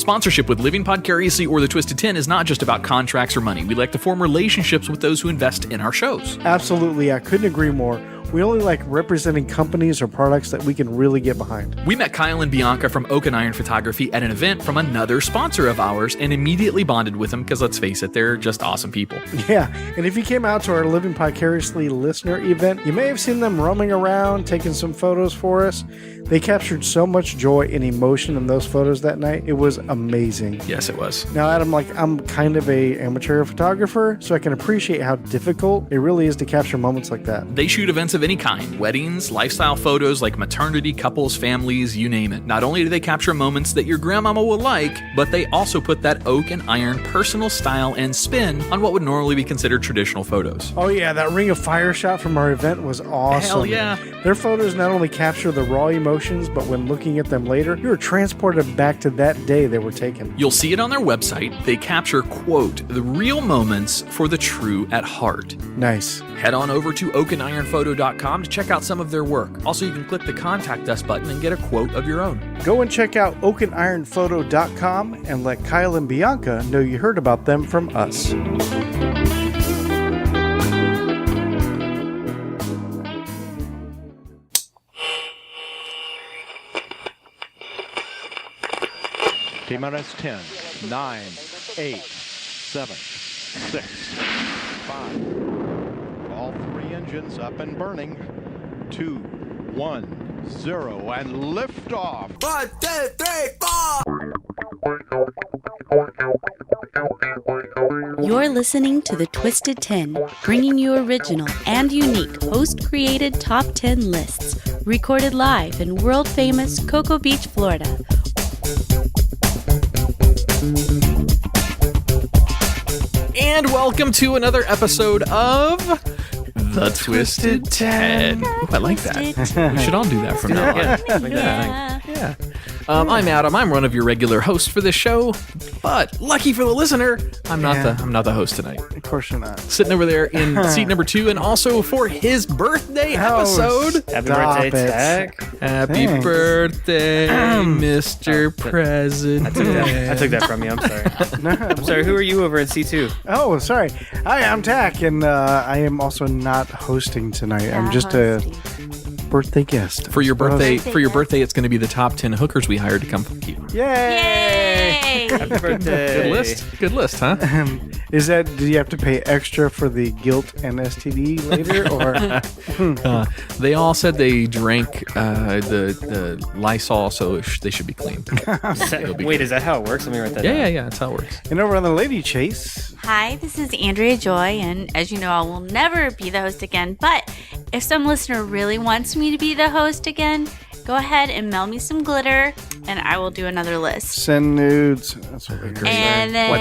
Sponsorship with Living Podcariously or the Twisted 10 is not just about contracts or money. We like to form relationships with those who invest in our shows. Absolutely, I couldn't agree more. We only like representing companies or products that we can really get behind. We met Kyle and Bianca from Oak and Iron Photography at an event from another sponsor of ours and immediately bonded with them because, let's face it, they're just awesome people. Yeah, and if you came out to our Living Vicariously listener event, you may have seen them roaming around, taking some photos for us. They captured so much joy and emotion in those photos that night. It was amazing. Yes, it was. Now, Adam, I'm kind of a amateur photographer, so I can appreciate how difficult it really is to capture moments like that. They shoot events of any kind, weddings, lifestyle photos like maternity, couples, families, you name it. Not only do they capture moments that your grandmama will like, but they also put that Oak and Iron personal style and spin on what would normally be considered traditional photos. Oh yeah, that Ring of Fire shot from our event was awesome. Hell yeah. Their photos not only capture the raw emotions, but when looking at them later, you are transported back to that day they were taken. You'll see it on their website. They capture, quote, the real moments for the true at heart. Nice. Head on over to oakandironphoto.com to check out some of their work. Also, you can click the Contact Us button and get a quote of your own. Go and check out oakandironphoto.com and let Kyle and Bianca know you heard about them from us. TMRS 10, 9, 8, 7, 6, 5. All three engines up and burning. 2, 1, 0, and liftoff. 1, 2, 3, 4. You're listening to The Twisted 10, bringing you original and unique host-created top 10 lists, recorded live in world-famous Cocoa Beach, Florida. And welcome to another episode of The Twisted 10. Ooh, I like that. We should all do that from now on. Yeah. I'm Adam. I'm one of your regular hosts for this show, but lucky for the listener, I'm not the host tonight. Of course you're not. Sitting over there in seat number 2, and also for his birthday episode. Happy birthday, Tach. Happy birthday, Mr. President. I took that from you. I'm sorry. I'm sorry. Who are you over at C2? Oh, sorry. Hi, I'm Tach, and I am also not hosting tonight. I'm just a birthday guest. For your birthday, it's going to be the top 10 hookers we hired to come fuck you. Yay! Happy birthday. Good list, huh? Do you have to pay extra for the guilt and STD later, or? They all said they drank the Lysol, so they should be clean. Wait, is that how it works? Let me write that down. Yeah, that's how it works. And over on the lady chase. Hi, this is Andrea Joy, and as you know, I will never be the host again, but if some listener really wants me to be the host again, go ahead and mail me some glitter, and I will do another list. Send nudes. That's what we're going And then, Why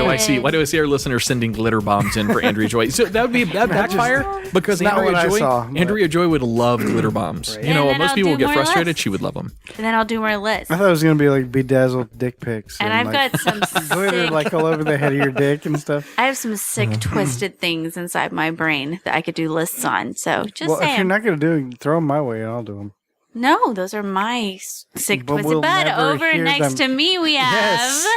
do I see our listeners sending glitter bombs in for Andrea Joy? So that backfire because not what I saw, but- Andrea Joy would love glitter bombs. Right. You know, And then most I'll people do would get more frustrated. lists. She would love them. And then I'll do more lists. I thought it was going to be like bedazzled dick pics. And I've like, got some glitter sick, like all over the head of your dick and stuff. I have some sick, twisted things inside my brain that I could do lists on. So just Well, if you're saying. not going to do it, throw them my way and I'll do them. No, those are my sick, But twisted. we'll But never over hear next them. to me, we have. Yes.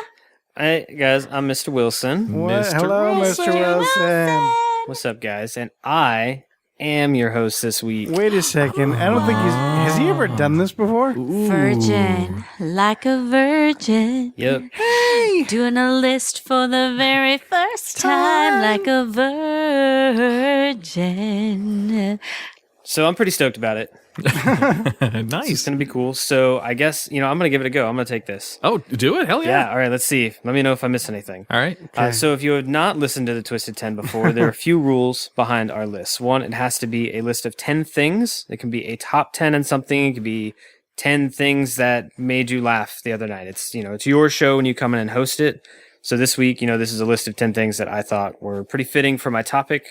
Hey, guys, I'm Mr. Wilson. What? Mr. Hello, Mr. Wilson. What's up, guys? And I am your host this week. Wait a second. I don't think has he ever done this before? Virgin, like a virgin. Yep. Doing a list for the very first time, like a virgin. So I'm pretty stoked about it. It's Nice. going to be cool. So I guess, I'm going to give it a go. I'm going to take this. Oh, do it. Hell Yeah. yeah. All right. Let's see. Let me know if I miss anything. All right. So if you have not listened to the Twisted 10 before, there are a few rules behind our list. One, it has to be a list of 10 things. It can be a top 10 and something. It could be 10 things that made you laugh the other night. It's, it's your show when you come in and host it. So this week, this is a list of 10 things that I thought were pretty fitting for my topic.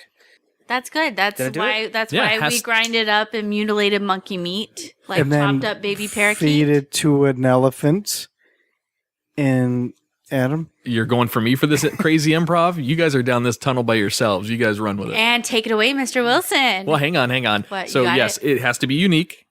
That's good. That's Did I do why. it? That's Yeah, why it has- we grinded up and mutilated monkey meat, like And then chopped up baby parakeet. Feed it to an elephant. And Adam? You're going for me for this crazy improv? You guys are down this tunnel by yourselves. You guys run with it. And take it away, Mr. Wilson. Well, hang on. What, So, you got yes, it has to be unique.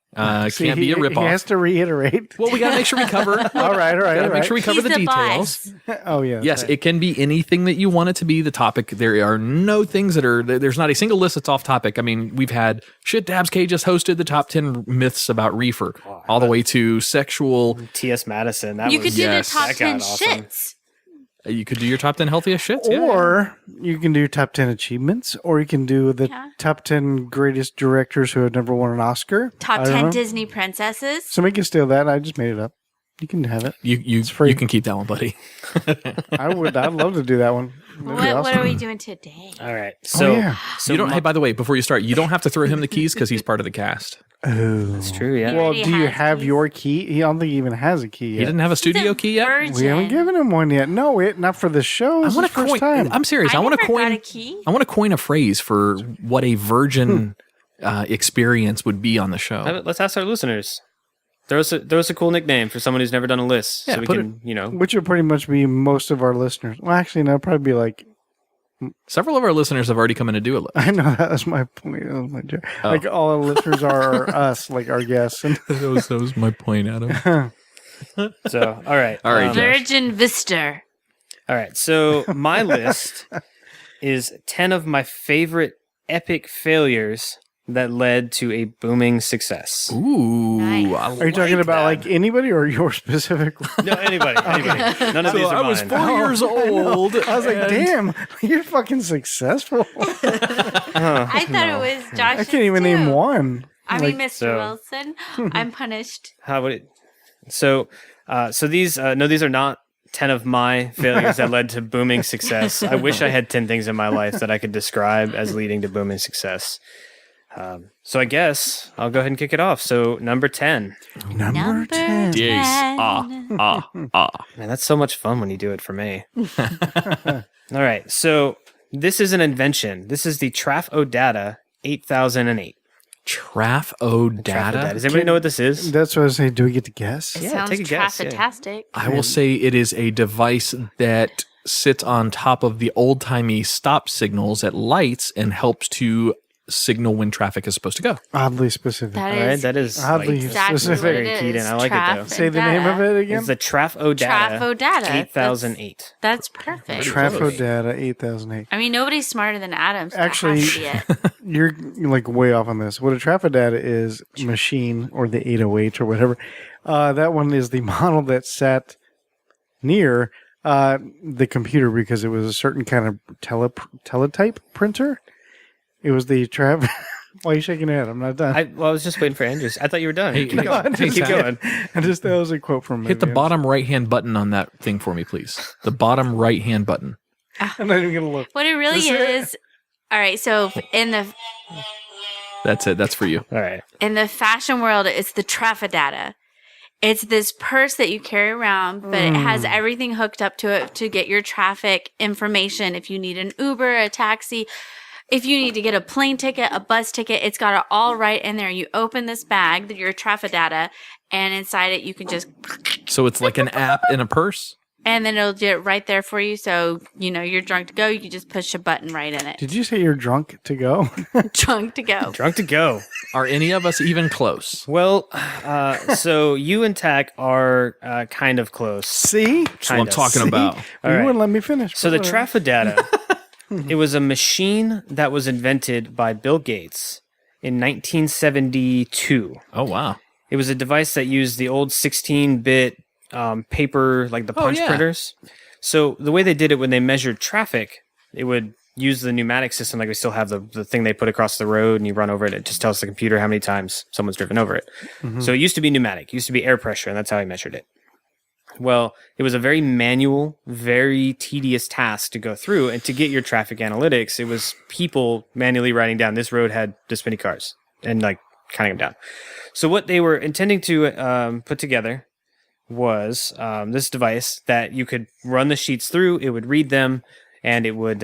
Can't be a ripoff. He has to reiterate. Well, we got to make sure we cover. All right. Make sure we cover He's the the details. Oh, yeah. Yes, it can be anything that you want it to be. The topic. There are no things that are. There's not a single list that's off topic. I mean, we've had Shit Dabs K just hosted the top 10 myths about reefer, all the way to sexual. T.S. Madison. You could do the Yes. top That 10 got awesome. shits. You could do your top 10 healthiest shits. Yeah. Or you can do top 10 achievements, or you can do the top 10 greatest directors who have never won an Oscar. Top I don't 10 know. Disney princesses. Somebody can steal that. I just made it up. You can have it. You free. you can keep that one, buddy. I'd love to do that one. That'd be What awesome. are we doing today? All right. So, yeah. so You don't. my- Hey, by the way, before you start, you don't have to throw him the keys because he's part of the cast. Oh. That's true, yeah. Well, already do you has have keys. your key? I don't think he even has a key He yet. didn't have a studio key yet. We haven't given him one yet. No, not for the show. I This want is to first coin. time. I'm serious. I want to never got coin. a key. I want to coin a phrase for what a virgin experience would be on the show. Let's ask our listeners. Throw us a cool nickname for someone who's never done a list, Yeah, so we put can, Which would pretty much be most of our listeners. Well, actually, no, it'd probably be like, Several of our listeners have already come in to do it. I know that was my point. That was my joke. Oh. Like all our listeners are us, like our guests. And that was my point, Adam. So, all right, All right, Josh. Virgin Vista. all right. So my list is 10 of my favorite epic failures that led to a booming success. Ooh, Nice. I are you talking like about that. like anybody or your specific? No, anybody. None of these So are I was mine. 4 years old. I was like, and- damn, you're fucking successful. I thought it was Josh. I can't even name one. I mean, Like, Mr. so- Wilson, I'm punished. How would it? So these no, these are not 10 of my failures that led to booming success. I wish I had 10 things in my life that I could describe as leading to booming success. So I guess I'll go ahead and kick it off. So number 10. Number 10. Yes. 10. Man, that's so much fun when you do it for me. All right. So this is an invention. This is the Traf-O-Data 8008. Traf-O-Data. Traf-O-Data. Does anybody know what this is? That's what I was saying. Do we get to guess? It Yeah, sounds take a guess, yeah. traffitastic. I will say it is a device that sits on top of the old-timey stop signals at lights and helps to signal when traffic is supposed to go. Oddly specific. That All right. is That is Oddly exactly specific. what very it keyed in. is. I like it, though. Say the name of it again. It's the Traf-O-Data Traf-O-Data. 8008. That's perfect. Trafo-Data 8008. I mean, nobody's smarter than Adam. So Actually- that has to be it. You're like way off on this. What a Trafo-Data is, machine or the 808 or whatever. That one is the model that sat near the computer because it was a certain kind of teletype printer. It was the Why are you shaking your head? I'm not done. I was just waiting for Andrews. I thought you were done. Hey, keep going. hey, Keep Sam. going. That was a quote from Hit the movie. bottom right-hand button on that thing for me, please. The bottom right-hand button. I'm not even gonna look. What it really Is it? is. All right, so in the That's it. That's for you. All right. fashion world, it's the Trafo-Data. It's this purse that you carry around, but it has everything hooked up to it to get your traffic information. If you need an Uber, a taxi, if you need to get a plane ticket, a bus ticket, it's got it all right in there. You open this bag, your Trafo-Data, and inside it you can just, So it's like an app in a purse? and then it'll do it right there for you. So, you're drunk to go. You can just push a button right in it. Did you say you're drunk to go? Drunk to go. Drunk to go. Are any of us even close? Well, so you and Tach are kind of close. See? That's what I'm Kinda. talking about. You right. wouldn't let me finish. So the Whatever. Trafo-Data, it was a machine that was invented by Bill Gates in 1972. Oh, wow. It was a device that used the old 16-bit paper, like the punch yeah. printers. So the way they did it when they measured traffic, it would use the pneumatic system, like we still have the thing they put across the road and you run over it. It just tells the computer how many times someone's driven over it. So it used to be pneumatic. It used to be air pressure, and that's how he measured it. Well, it was a very manual, very tedious task to go through. And to get your traffic analytics, it was people manually writing down this road had this many cars and like counting them down. So what they were intending to put together was this device that you could run the sheets through. It would read them, and it would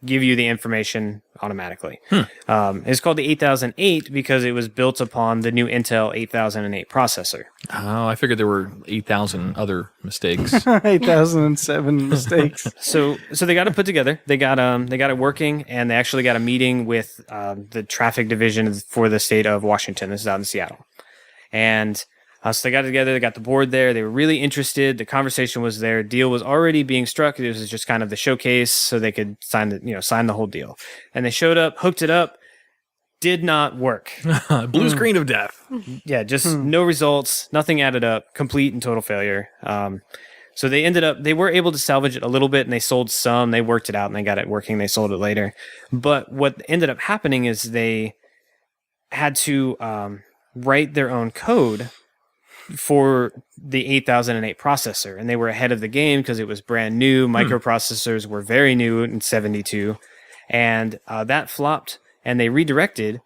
give you the information automatically. It's called the 8008 because it was built upon the new Intel 8008 processor. Oh, I figured there were 8,000 other mistakes. 8,007 mistakes. So they got it put together. They got it working, and they actually got a meeting with the traffic division for the state of Washington. This is out in Seattle, and so they got it together. They got the board there. They were really interested. The conversation was there. Deal was already being struck. This was just kind of the showcase, so they could sign the whole deal. And they showed up, hooked it up. Did not work. Blue screen of death. Yeah, just no results. Nothing added up. Complete and total failure. So they were able to salvage it a little bit, and they sold some. They worked it out, and they got it working. They sold it later. But what ended up happening is they had to write their own code for the 8008 processor, and they were ahead of the game because it was brand new. Microprocessors were very new in 72, and that flopped, and they redirected,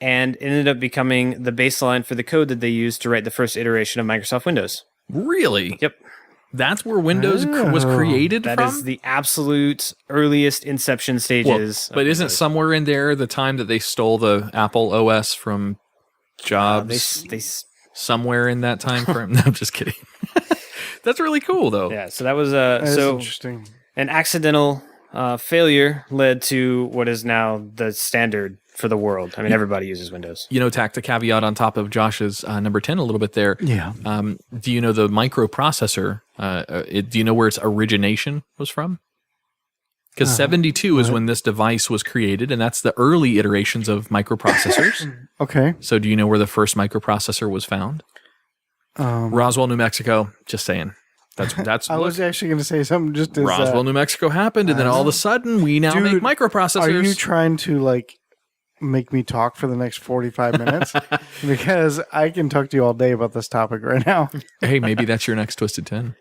and it ended up becoming the baseline for the code that they used to write the first iteration of Microsoft Windows. Really? Yep. That's where Windows was created That from? is the absolute earliest inception stages. But isn't somewhere in there the time that they stole the Apple OS from Jobs? They somewhere in that time frame? No, I'm just kidding. That's really cool, though. Yeah, so that was That's so interesting. an accidental failure led to what is now the standard for the world. I mean, everybody uses Windows. Tack the caveat on top of Josh's number 10 a little bit there. Yeah. Do you know the microprocessor? Do you know where its origination was from? Because 72 is when this device was created, and that's the early iterations of microprocessors. Okay. So do you know where the first microprocessor was found? Roswell, New Mexico. Just saying. That's. I was actually going to say something just as... Roswell, New Mexico happened, and then all of a sudden, we now make microprocessors. Are you trying to, make me talk for the next 45 minutes? Because I can talk to you all day about this topic right now. Hey, maybe that's your next Twisted 10.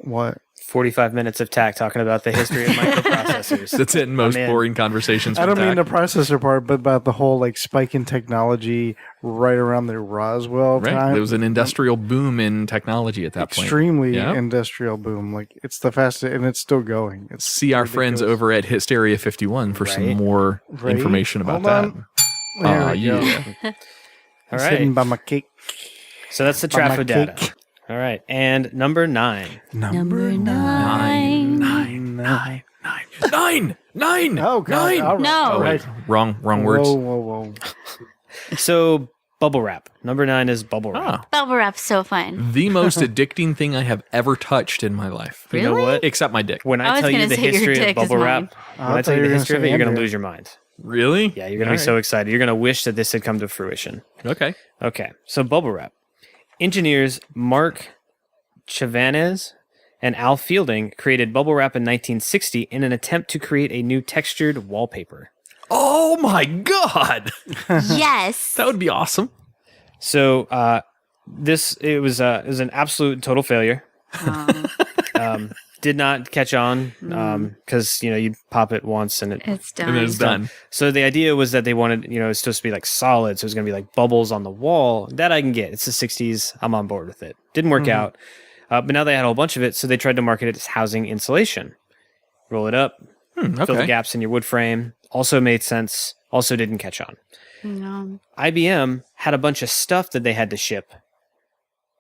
What? 45 minutes of Tach talking about the history of microprocessors. That's it in most boring conversations. I don't mean the Tach. processor part, but about the whole spike in technology right around the Roswell time. There was an industrial boom in technology at that point. Extremely Yeah. industrial boom. It's the fastest, and it's still going. It's See our friends over at Hysteria 51 for some more information about that. There we go. All I'm sitting right. by my cake. So that's the By my trafo data. cake. All right. And number 9. Number 9. Nine. Oh, God. Nine. All right. No. All right. Wrong Whoa, words. whoa. So bubble wrap. Number 9 is bubble wrap. Ah, Bubble wrap's so fun. the most addicting thing I have ever touched in my life. You know Really? what? Except my dick. When I I was tell you gonna the say your history of dick is bubble wrap, mine. when I tell you the history of it, you're going to lose your mind. Really? Yeah, you're going to be so excited. You're going to wish that this had come to fruition. Okay. Okay, so bubble wrap. Engineers Mark Chavanez and Al Fielding created bubble wrap in 1960 in an attempt to create a new textured wallpaper. Oh my God. Yes. That would be awesome. So it was an absolute total failure. Did not catch on because you'd pop it once and It's done. And then it's done. So the idea was that they wanted, it's supposed to be solid, so it's going to be like bubbles on the wall. That I can get. It's the 60s. I'm on board with it. Didn't work out. But now they had a whole bunch of it, so they tried to market it as housing insulation. Roll it up, fill the Okay. gaps in your wood frame. Also made sense. Also didn't catch on. No. IBM had a bunch of stuff that they had to ship.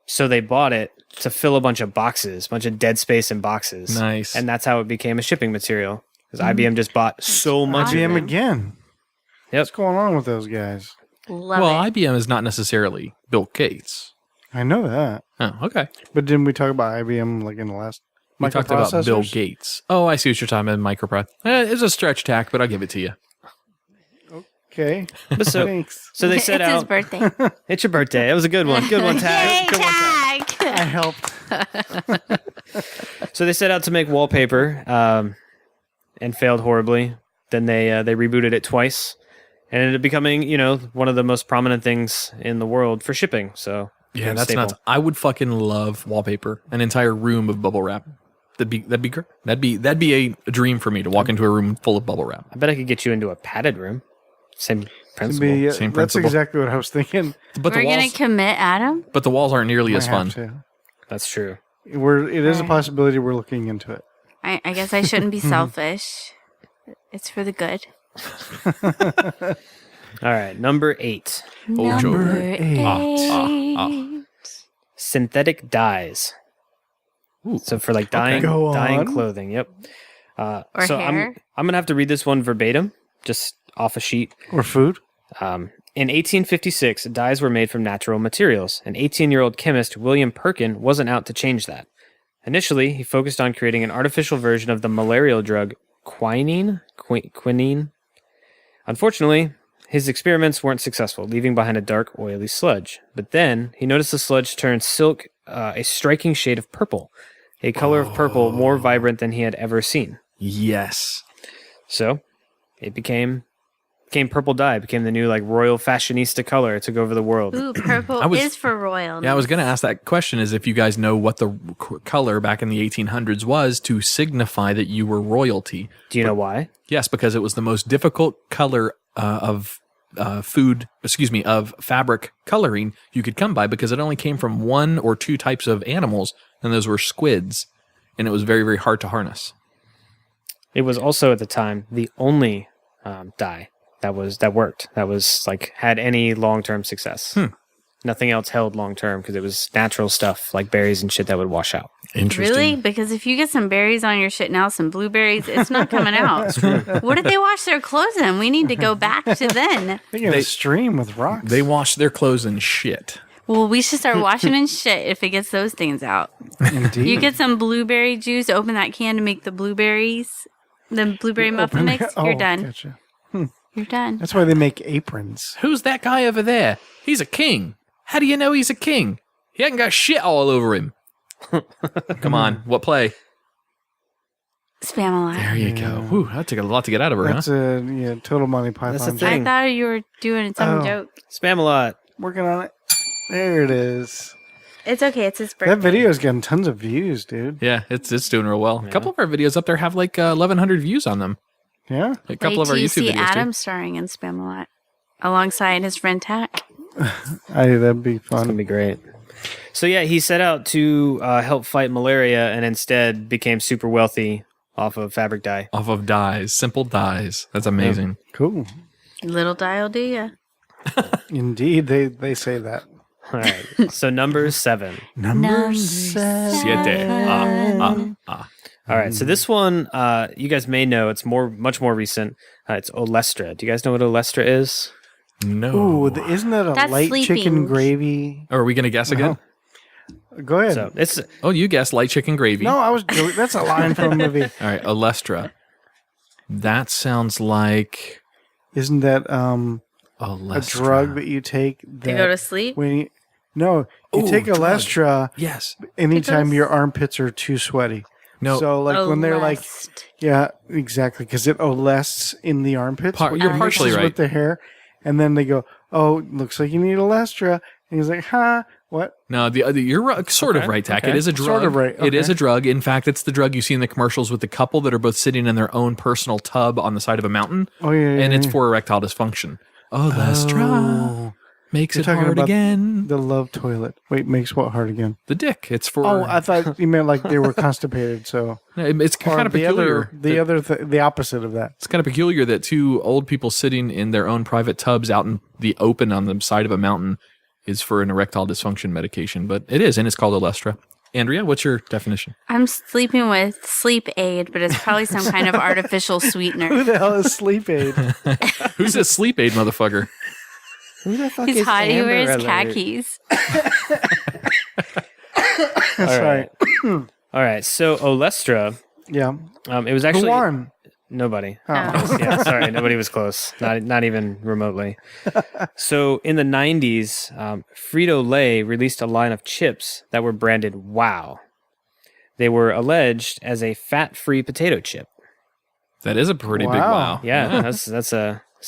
So they bought it to fill a bunch of boxes, bunch of dead space in boxes. Nice. And that's how it became a shipping material. Because IBM just bought so much of IBM it. again. Yep. What's going on with those guys? Love Well, it. IBM is not necessarily Bill Gates. I know that. Oh, okay. But didn't we talk about IBM in the last We talked about Bill microprocessors? Gates. Oh, I see what you're talking about. Micropro. It's a stretch tack, but I'll give it to you. Okay. But so, Thanks. so they set it's his out. birthday. It's your birthday. It was a good one. Good one, Yay, Tag. Good one, Tag. Tag. I helped. So they set out to make wallpaper and failed horribly. Then they rebooted it twice. And it ended up becoming, one of the most prominent things in the world for shipping. So Yeah, that's staple. nuts. I would fucking love wallpaper. An entire room of bubble wrap. That'd be great. That'd be a dream for me to walk into a room full of bubble wrap. I bet I could get you into a padded room. Same principle. Same That's principle. exactly what I was thinking. But We're the going walls, to commit Adam? but the walls aren't nearly as I fun. have to. That's true. It is a Right. possibility. We're looking into it. I guess I shouldn't be selfish. It's for the good. All right, number 8. Oh, joy. Number eight. 8. Synthetic dyes. So for like dyeing Go dyeing on. clothing. Yep. Or so hair. I'm gonna have to read this one verbatim, just off a sheet. Or food. In 1856, dyes were made from natural materials. An 18-year-old chemist, William Perkin, wasn't out to change that. Initially, he focused on creating an artificial version of the malarial drug quinine. Unfortunately, his experiments weren't successful, leaving behind a dark, oily sludge. But then, he noticed the sludge turned silk a striking shade of purple, a color of purple more vibrant than he had ever seen. Yes. So, it became purple dye, became the new like royal fashionista color. It took over the world. Ooh, purple is for royal. Yeah, I was going to ask that question is if you guys know what the color back in the 1800s was to signify that you were royalty. Do you know why? Yes, because it was the most difficult color of fabric coloring you could come by because it only came from one or two types of animals, and those were squids, and it was very, very hard to harness. It was also at the time the only dye that worked, that was like had any long-term success. Nothing else held long-term because it was natural stuff like berries and shit that would wash out. Interesting. Really? Because if you get some berries on your shit now, some blueberries, it's not coming out. What did they wash their clothes in? We need to go back to then. They get a stream with rocks. They wash their clothes in shit. Well, we should start washing in shit if it gets those things out. Indeed. You get some blueberry juice, open that can to make the blueberry muffin mix, you're done. Gotcha. You're done. That's why they make aprons. Who's that guy over there? He's a king. How do you know he's a king? He hasn't got shit all over him. Come on, what play? Spamalot. There you go. Whew, that took a lot to get out of her, That's huh? a total Monty Python. That's the joke. thing. I thought you were doing some Oh. joke. Spamalot. Working on it. There it is. It's okay. It's his birthday. That video's getting tons of views, dude. Yeah, it's doing real well. A couple of our videos up there have like 1,100 views on them. Yeah. A couple of our Wait till you YouTube see videos Adam too. starring in Spamalot alongside his friend Tach. That'd be It's gonna fun. be great. So yeah, he set out to help fight malaria and instead became super wealthy off of fabric dye. Off of dyes, simple dyes. That's amazing. Cool. Little dial do ya? Indeed, they say that. All right. So number 7. Number 7. Siete. All right. So this one, you guys may know. It's much more recent. It's Olestra. Do you guys know what Olestra is? No. Ooh, isn't that a That's light sleeping. chicken gravy? Are we going to guess again? Go ahead. So it's Oh, you guessed light chicken gravy. No, I was. That's a line from a movie. All right, Olestra. That sounds like Isn't that a Olestra. drug that you take that To go to sleep? when you Ooh, take drug. Olestra Yes. anytime your armpits are too sweaty. No. So like when they're like, Olest. yeah, exactly, because it olests in the armpits. You're It partially mixes right. with the hair, and then they go, "Oh, looks like you need Olestra," and he's like, "Huh? What?" No, you're sort of right, Tack. okay. It is a drug. Sort of right, It is okay. a drug. In fact, it's the drug you see in the commercials with the couple that are both sitting in their own personal tub on the side of a mountain, Oh yeah, and it's yeah. for erectile dysfunction. Olestra Oh. makes You're it talking hard about again. the love toilet. Wait, makes what hard again? The dick. It's for. Oh, I thought you meant like they were constipated. So it's or kind of the peculiar. the opposite of that. It's kind of peculiar that two old people sitting in their own private tubs out in the open on the side of a mountain is for an erectile dysfunction medication, but it is, and it's called Olestra. Andrea, what's your definition? I'm sleeping with sleep aid, but it's probably some kind of artificial Who sweetener. the hell is sleep aid? Who's this sleep aid motherfucker? who the fuck He's is hot. He Amber wears Alert? khakis. That's right. All right. So Olestra, Yeah. it was Who actually won? nobody. Oh. Yeah, sorry, nobody was close. Not even remotely. So in the 90s, Frito-Lay released a line of chips that were branded Wow. They were alleged as a fat-free potato chip. That is a pretty big Wow. wow. Yeah, that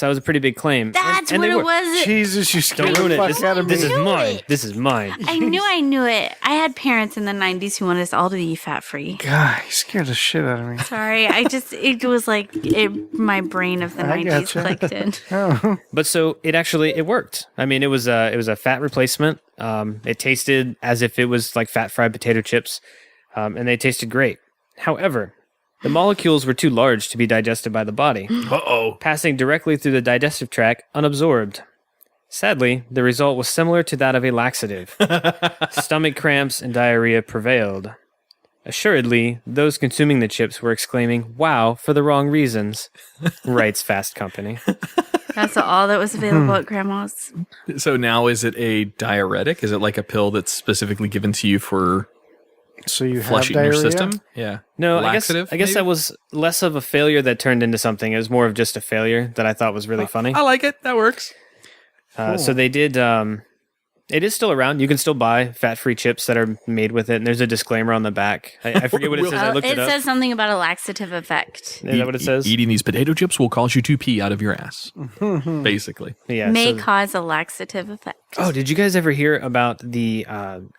was a pretty big claim. That's And what they it were- was. Jesus, you scared Don't ruin the it. fuck out of me. This is knew mine. it. This is mine. I knew it. I had parents in the 90s who wanted us all to be fat free. God, you scared the shit out of me. Sorry, it was like my brain of the I 90s gotcha. clicked in. Oh. But so it worked. I mean, it was a fat replacement. It tasted as if it was like fat fried potato chips, and they tasted great. However, The molecules were too large to be digested by the body, Uh-oh. passing directly through the digestive tract unabsorbed. Sadly, the result was similar to that of a laxative. Stomach cramps and diarrhea prevailed. Assuredly, those consuming the chips were exclaiming, "Wow," for the wrong reasons, writes Fast Company. That's all that was available at Grandma's. So now is it a diuretic? Is it like a pill that's specifically given to you for So you have flushing your diarrhea? system? Yeah. No, Laxative, I guess maybe? that was less of a failure that turned into something. It was more of just a failure that I thought was really funny. I like it. That works. So they did. It is still around. You can still buy fat-free chips that are made with it. And there's a disclaimer on the back. I forget what it says. I looked It it up. says something about a laxative effect. Is that what it says? Eating these potato chips will cause you to pee out of your ass. Basically. Yeah. May so- cause a laxative effect. Oh, did you guys ever hear about the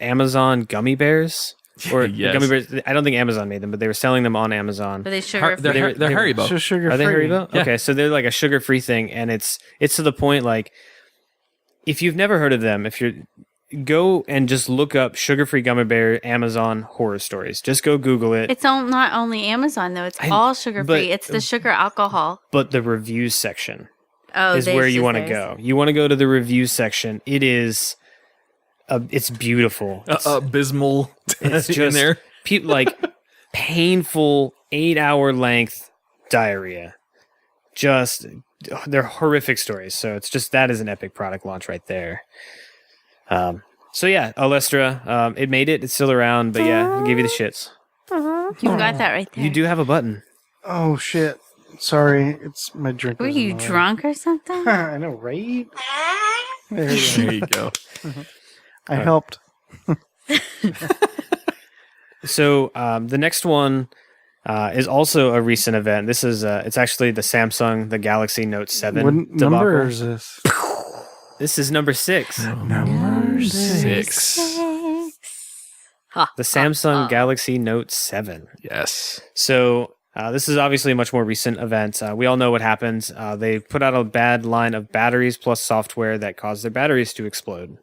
Amazon gummy bears? Or Yes. gummy bears? I don't think Amazon made them, but they were selling them on Amazon. Are they sugar free? They're Haribo. So sugar Are they free. Haribo? Yeah. Okay, so they're like a sugar-free thing, and it's to the point like if you've never heard of them, if you're go and just look up sugar-free gummy bear Amazon horror stories. Just go Google it. It's not only Amazon though. It's all sugar but- free. It's the sugar alcohol. But the reviews section Oh, is where you want to go. You want to go to the reviews section. It is, it's beautiful. Abysmal. It's in just there. like painful 8-hour length diarrhea. Just they're horrific stories. So it's just that is an epic product launch right there. So yeah, Alestra, it made it. It's still around, but yeah, it gave you the shits. You got that right there. You do have a button. Oh shit! Sorry, it's my drink. Were was you in the way. drunk or something? I know, right? There you go. There you go. I helped. So the next one is also a recent event. This is it's actually the Samsung, the Galaxy Note 7 What debacle. number is this? This is number 6. Number 6. The Samsung Galaxy Note 7. Yes. So this is obviously a much more recent event. We all know what happened. They put out a bad line of batteries plus software that caused their batteries to explode.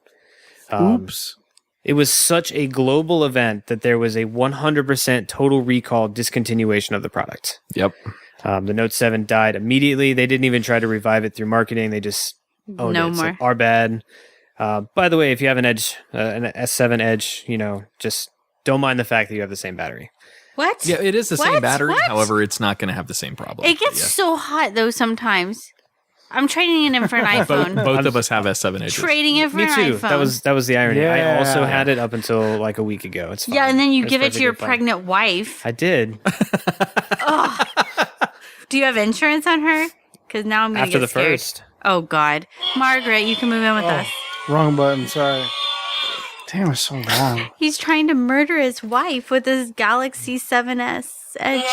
Oops. It was such a global event that there was a 100% total recall discontinuation of the product. Yep. The Note 7 died immediately. They didn't even try to revive it through marketing. They just owned No it. It's more. like, our bad. By the way, if you have an Edge, an S7 Edge, just don't mind the fact that you have the same battery. What? Yeah, it is the same What? battery. What? However, it's not going to have the same problem. It gets Yes. so hot though sometimes. I'm trading it in for an iPhone. Both of us have S7 edges. Trading it for Me an too. iPhone. That was the irony. I Yeah. also had it up until like a week ago. It's fine. Yeah, and then you It's give it to your perfectly fine. pregnant wife. I did. Do you have insurance on her? Because now I'm going to After get the scared. first. Oh, God. Margaret, you can move in with us. Wrong button. Sorry. Damn, it's so loud. He's trying to murder his wife with his Galaxy 7S Edge.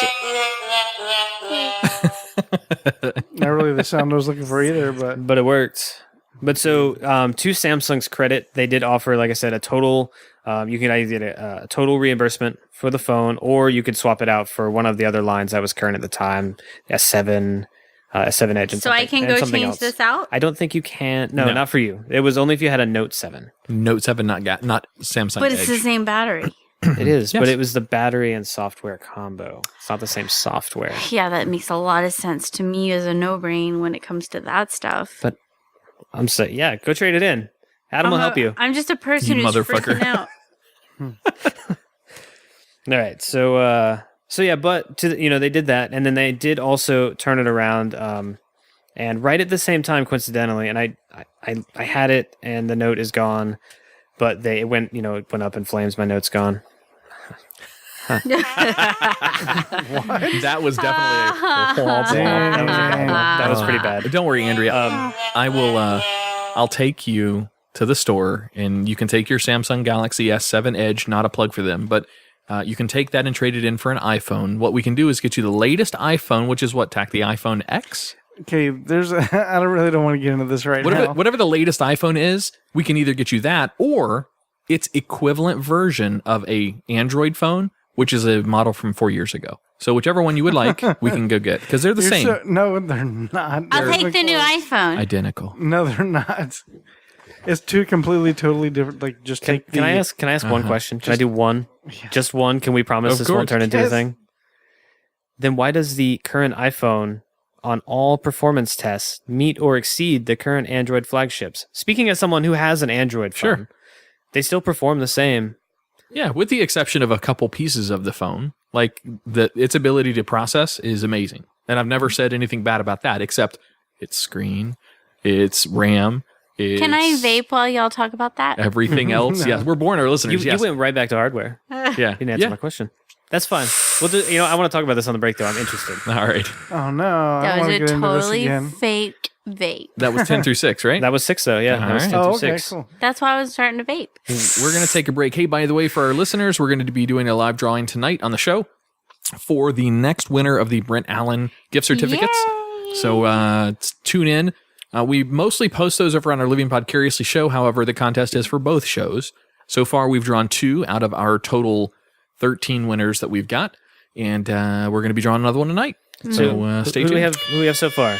Not really the sound I was looking for either, but But it worked. But so, to Samsung's credit, they did offer, like I said, a total. You can either get a total reimbursement for the phone, or you could swap it out for one of the other lines that was current at the time, S7, S7 Edge, and So I something- can and go something change else. this out? I don't think you can. No, No. not for you. It was only if you had a Note 7. Note 7, not Samsung But Edge. it's the same battery. It is, Yes. but it was the battery and software combo. It's not the same software. Yeah, that makes a lot of sense to me as a no-brain when it comes to that stuff. But I'm saying, yeah, go trade it in. Adam will help you. I'm just a person You who's motherfucker. freaking out. All right, so yeah, but they did that, and then they did also turn it around, and right at the same time, coincidentally, and I had it, and the Note is gone, but it went up in flames. My Note's gone. That was definitely That was pretty bad. Don't worry, Andrea. I will. I'll take you to the store, and you can take your Samsung Galaxy S7 Edge. Not a plug for them, but you can take that and trade it in for an iPhone. What we can do is get you the latest iPhone, which is what, Tach, the iPhone X. okay. I don't want to get into this right now. Whatever the latest iPhone is, we can either get you that or its equivalent version of a Android phone, which is a model from 4 years ago. So whichever one you would like, we can go get, because they're the same. No, they're not. I'll They're take the new close. iPhone. Identical. No, they're not. It's two completely, totally different. Like, just take. Can I ask one question? Can I do one? Just one? Can we promise Of this won't course. turn into a Yes. thing? then why does the current iPhone on all performance tests meet or exceed the current Android flagships? Speaking as someone who has an Android phone, they still perform the same. Yeah, with the exception of a couple pieces of the phone, like its ability to process is amazing. And I've never said anything bad about that, except its screen, its RAM. Can I vape while y'all talk about that? Everything else. No. Yes, we're boring our listeners. You went right back to hardware. Yeah. You didn't answer my question. That's fine. We'll do, I want to talk about this on the break, though. I'm interested. All right. Oh, no. That was a totally fake vape. That was 10 through 6, right? That was 6, though. Yeah. That was 10 through 6. Cool. That's why I was starting to vape. We're going to take a break. Hey, by the way, for our listeners, we're going to be doing a live drawing tonight on the show for the next winner of the Brent Allen gift certificates. Yay! So tune in. We mostly post those over on our Living Podcariously show. However, the contest is for both shows. So far, we've drawn 2 out of our total 13 winners that we've got. And we're going to be drawing another one tonight. So stay tuned. Who do we have so far?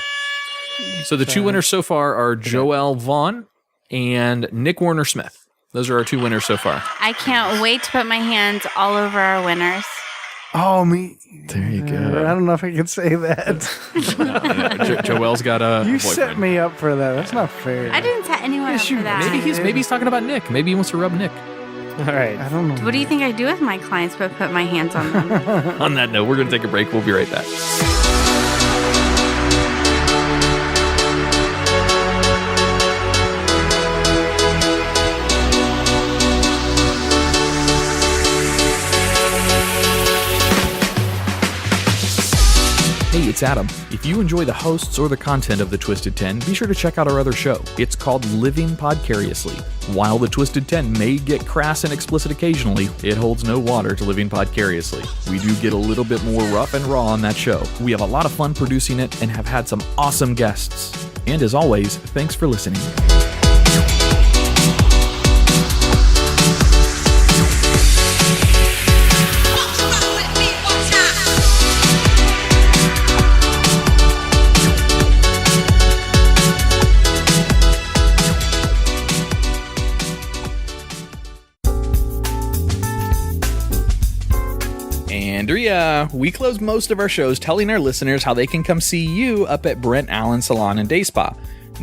So the 2 winners so far are Joel Vaughn and Nick Warner-Smith. Those are our 2 winners so far. I can't wait to put my hands all over our winners. Oh, me. There you go. I don't know if I can say that. No. Joel's got a You boyfriend. set me up for that. That's not fair. I didn't set anyone up for that. Maybe he's talking about Nick. Maybe he wants to rub Nick. All right. I don't know. What do you think I do with my clients but put my hands on them? On that note, we're going to take a break. We'll be right back. Hey, it's Adam. If you enjoy the hosts or the content of The Twisted 10, be sure to check out our other show. It's called Living Podcariously. While The Twisted 10 may get crass and explicit occasionally, it holds no water to Living Podcariously. We do get a little bit more rough and raw on that show. We have a lot of fun producing it and have had some awesome guests. And as always, thanks for listening. Andrea, we close most of our shows telling our listeners how they can come see you up at Brent Allen Salon and Day Spa.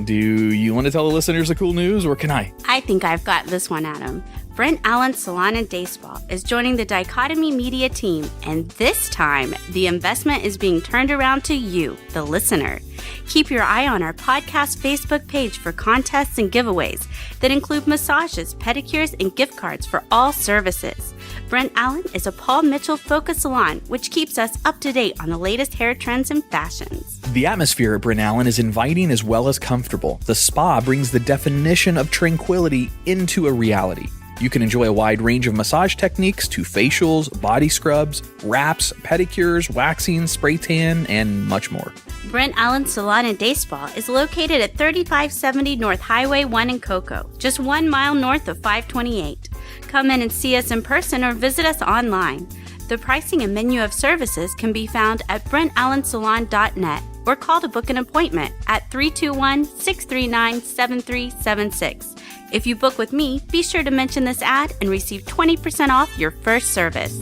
Do you want to tell the listeners the cool news, or can I? I think I've got this one, Adam. Brent Allen Salon and Day Spa is joining the Dichotomy Media team, and this time, the investment is being turned around to you, the listener. Keep your eye on our podcast Facebook page for contests and giveaways that include massages, pedicures, and gift cards for all services. Brent Allen is a Paul Mitchell focused salon, which keeps us up to date on the latest hair trends and fashions. The atmosphere at Brent Allen is inviting as well as comfortable. The spa brings the definition of tranquility into a reality. You can enjoy a wide range of massage techniques to facials, body scrubs, wraps, pedicures, waxing, spray tan, and much more. Brent Allen Salon and Day Spa is located at 3570 North Highway 1 in Cocoa, just 1 mile north of 528. Come in and see us in person or visit us online. The pricing and menu of services can be found at BrentAllenSalon.net or call to book an appointment at 321-639-7376. If you book with me, be sure to mention this ad and receive 20% off your first service.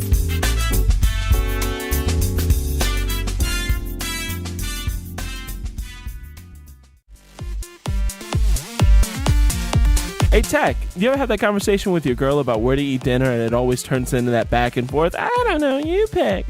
Hey, Tach, you ever have that conversation with your girl about where to eat dinner and it always turns into that back and forth? I don't know, you pick.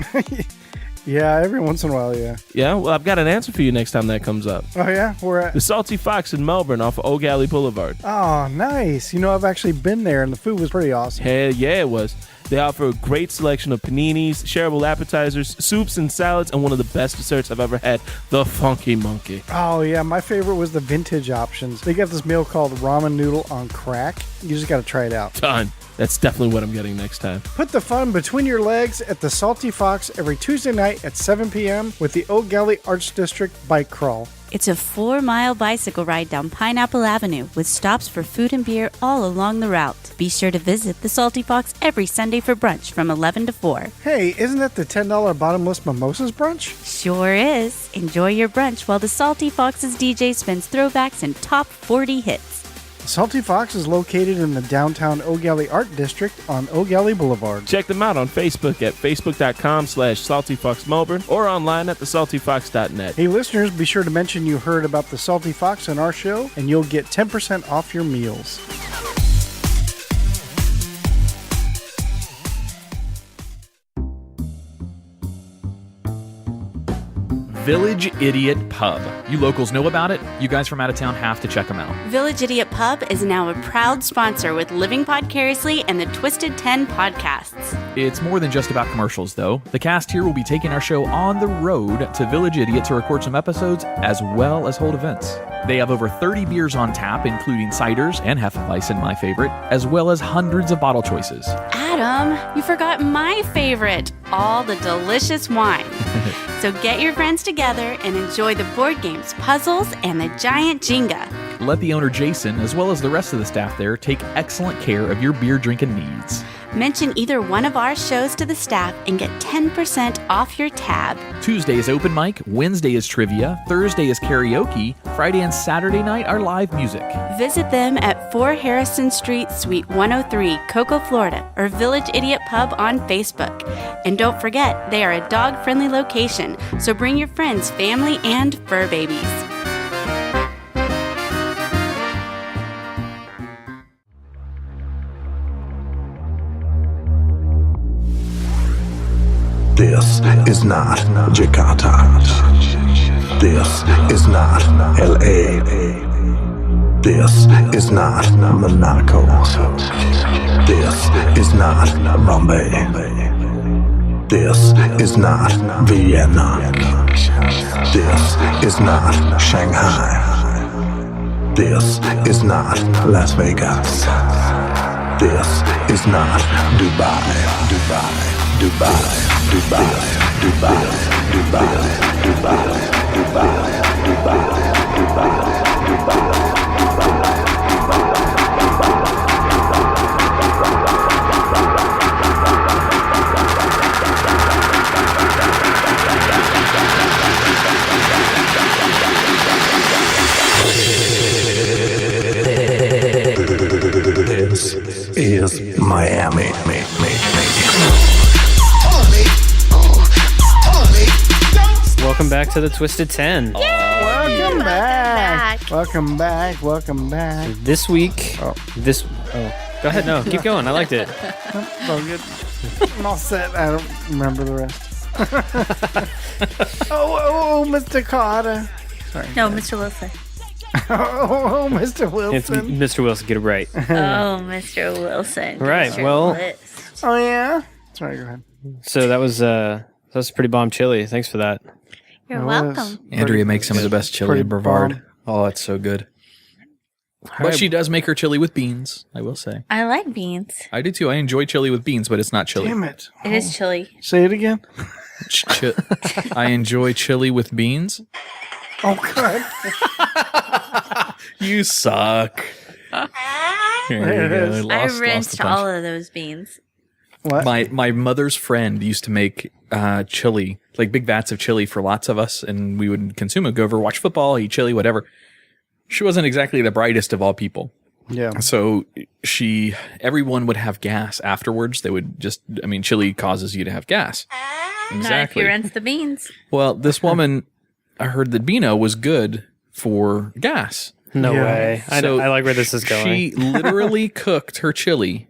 Yeah, every once in a while, yeah. Yeah, well, I've got an answer for you next time that comes up. Oh, yeah? Where at? The Salty Fox in Melbourne off of Oak Alley Boulevard. Oh, nice. You know, I've actually been there, and the food was pretty awesome. Hell yeah, it was. They offer a great selection of paninis, shareable appetizers, soups and salads, and one of the best desserts I've ever had, the Funky Monkey. Oh, yeah, my favorite was the vintage options. They got this meal called ramen noodle on crack. You just got to try it out. Done. That's definitely what I'm getting next time. Put the fun between your legs at the Salty Fox every Tuesday night at 7 p.m. with the Oak Alley Arts District Bike Crawl. It's a 4-mile bicycle ride down Pineapple Avenue with stops for food and beer all along the route. Be sure to visit the Salty Fox every Sunday for brunch from 11 to 4. Hey, isn't that the $10 bottomless mimosas brunch? Sure is. Enjoy your brunch while the Salty Fox's DJ spins throwbacks and top 40 hits. Salty Fox is located in the downtown Eau Gallie Art District on Eau Gallie Boulevard. Check them out on Facebook at facebook.com/saltyfoxmelbourne or online at thesaltyfox.net. Hey, listeners, be sure to mention you heard about the Salty Fox on our show, and you'll get 10% off your meals. Village Idiot Pub. You locals know about it. You guys from out of town have to check them out. Village Idiot Pub is now a proud sponsor with Living Podcariously and the Twisted 10 podcasts. It's more than just about commercials, though. The cast here will be taking our show on the road to Village Idiot to record some episodes as well as hold events. They have over 30 beers on tap, including ciders and Hefeweizen, my favorite, as well as hundreds of bottle choices. Adam, you forgot my favorite, all the delicious wine. So get your friends together and enjoy the board games, puzzles, and the giant Jenga. Let the owner, Jason, as well as the rest of the staff there, take excellent care of your beer drinking needs. Mention either one of our shows to the staff and get 10% off your tab. Tuesday is open mic, Wednesday is trivia, Thursday is karaoke, Friday and Saturday night are live music. Visit them at 4 Harrison Street, Suite 103, Cocoa, Florida, or Village Idiot Pub on Facebook. And don't forget, they are a dog-friendly location, so bring your friends, family, and fur babies. This is not Jakarta. This is not LA. This is not Monaco. This is not Bombay. This is not Vienna. This is not Shanghai. This is not Las Vegas. This is not Dubai. This is Miami. Welcome back to the Twisted 10. Welcome back. Welcome back. Welcome back. This week, go ahead. No, keep going. I liked it. Oh, good. I'm all set. I don't remember the rest. oh, Mr. Carter. Sorry. No, Mr. Wilson. Oh, Mr. It's Wilson. Mr. Wilson. Get it right. Oh, Mr. Wilson. Right, Mr. well- List. Oh, yeah? Sorry, go ahead. So that was pretty bomb chili. Thanks for that. You're It was welcome. Andrea makes some of the best chili pretty in Brevard. bomb. Oh, it's so good. But right. she does make her chili with beans, I will say. I like beans. I do too. I enjoy chili with beans, but it's not chili. Damn it. It is chili. Say it again. I enjoy chili with beans. Oh, God. You suck. There it is. I rinsed all of those beans. What? My mother's friend used to make chili, like big vats of chili for lots of us, and we would consume it, go over, watch football, eat chili, whatever. She wasn't exactly the brightest of all people. Yeah. So everyone would have gas afterwards. They would chili causes you to have gas. Not if you rinse the beans. Well, this woman, I heard that Beano was good for gas. No Yeah. way. I like where this is going. She literally cooked her chili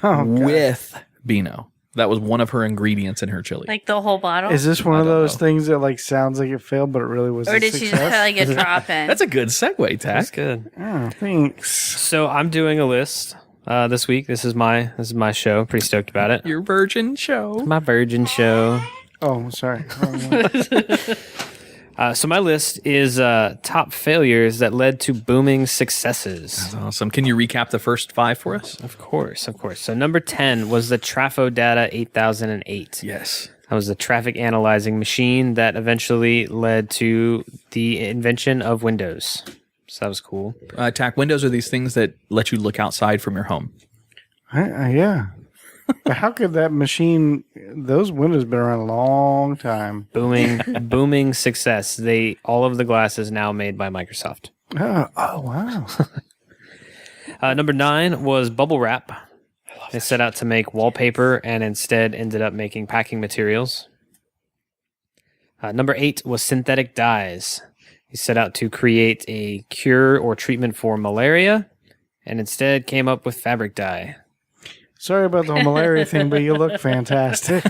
with Beano. That was one of her ingredients in her chili. Like the whole bottle? Is this one I of don't those know. things that like sounds like it failed, but it really was or a did she success? just put like a drop in? That's a good segue, That's Tach. good. Oh, thanks. So I'm doing a list this week. This is my show. Pretty stoked about it. Your virgin show. My virgin show. Oh, sorry. So my list is top failures that led to booming successes. That's awesome. Can you recap the first 5 for us? Of course. So number 10 was the Trafo Data 8008. Yes. That was the traffic analyzing machine that eventually led to the invention of Windows. So that was cool. Tach, windows are these things that let you look outside from your home. Yeah. But how could that machine, those windows been around a long time. Booming success. All of the glasses now made by Microsoft. Oh wow. Number 9 was bubble wrap. They set out to make wallpaper and instead ended up making packing materials. Number 8 was synthetic dyes. He set out to create a cure or treatment for malaria and instead came up with fabric dye. Sorry about the whole malaria thing, but you look fantastic.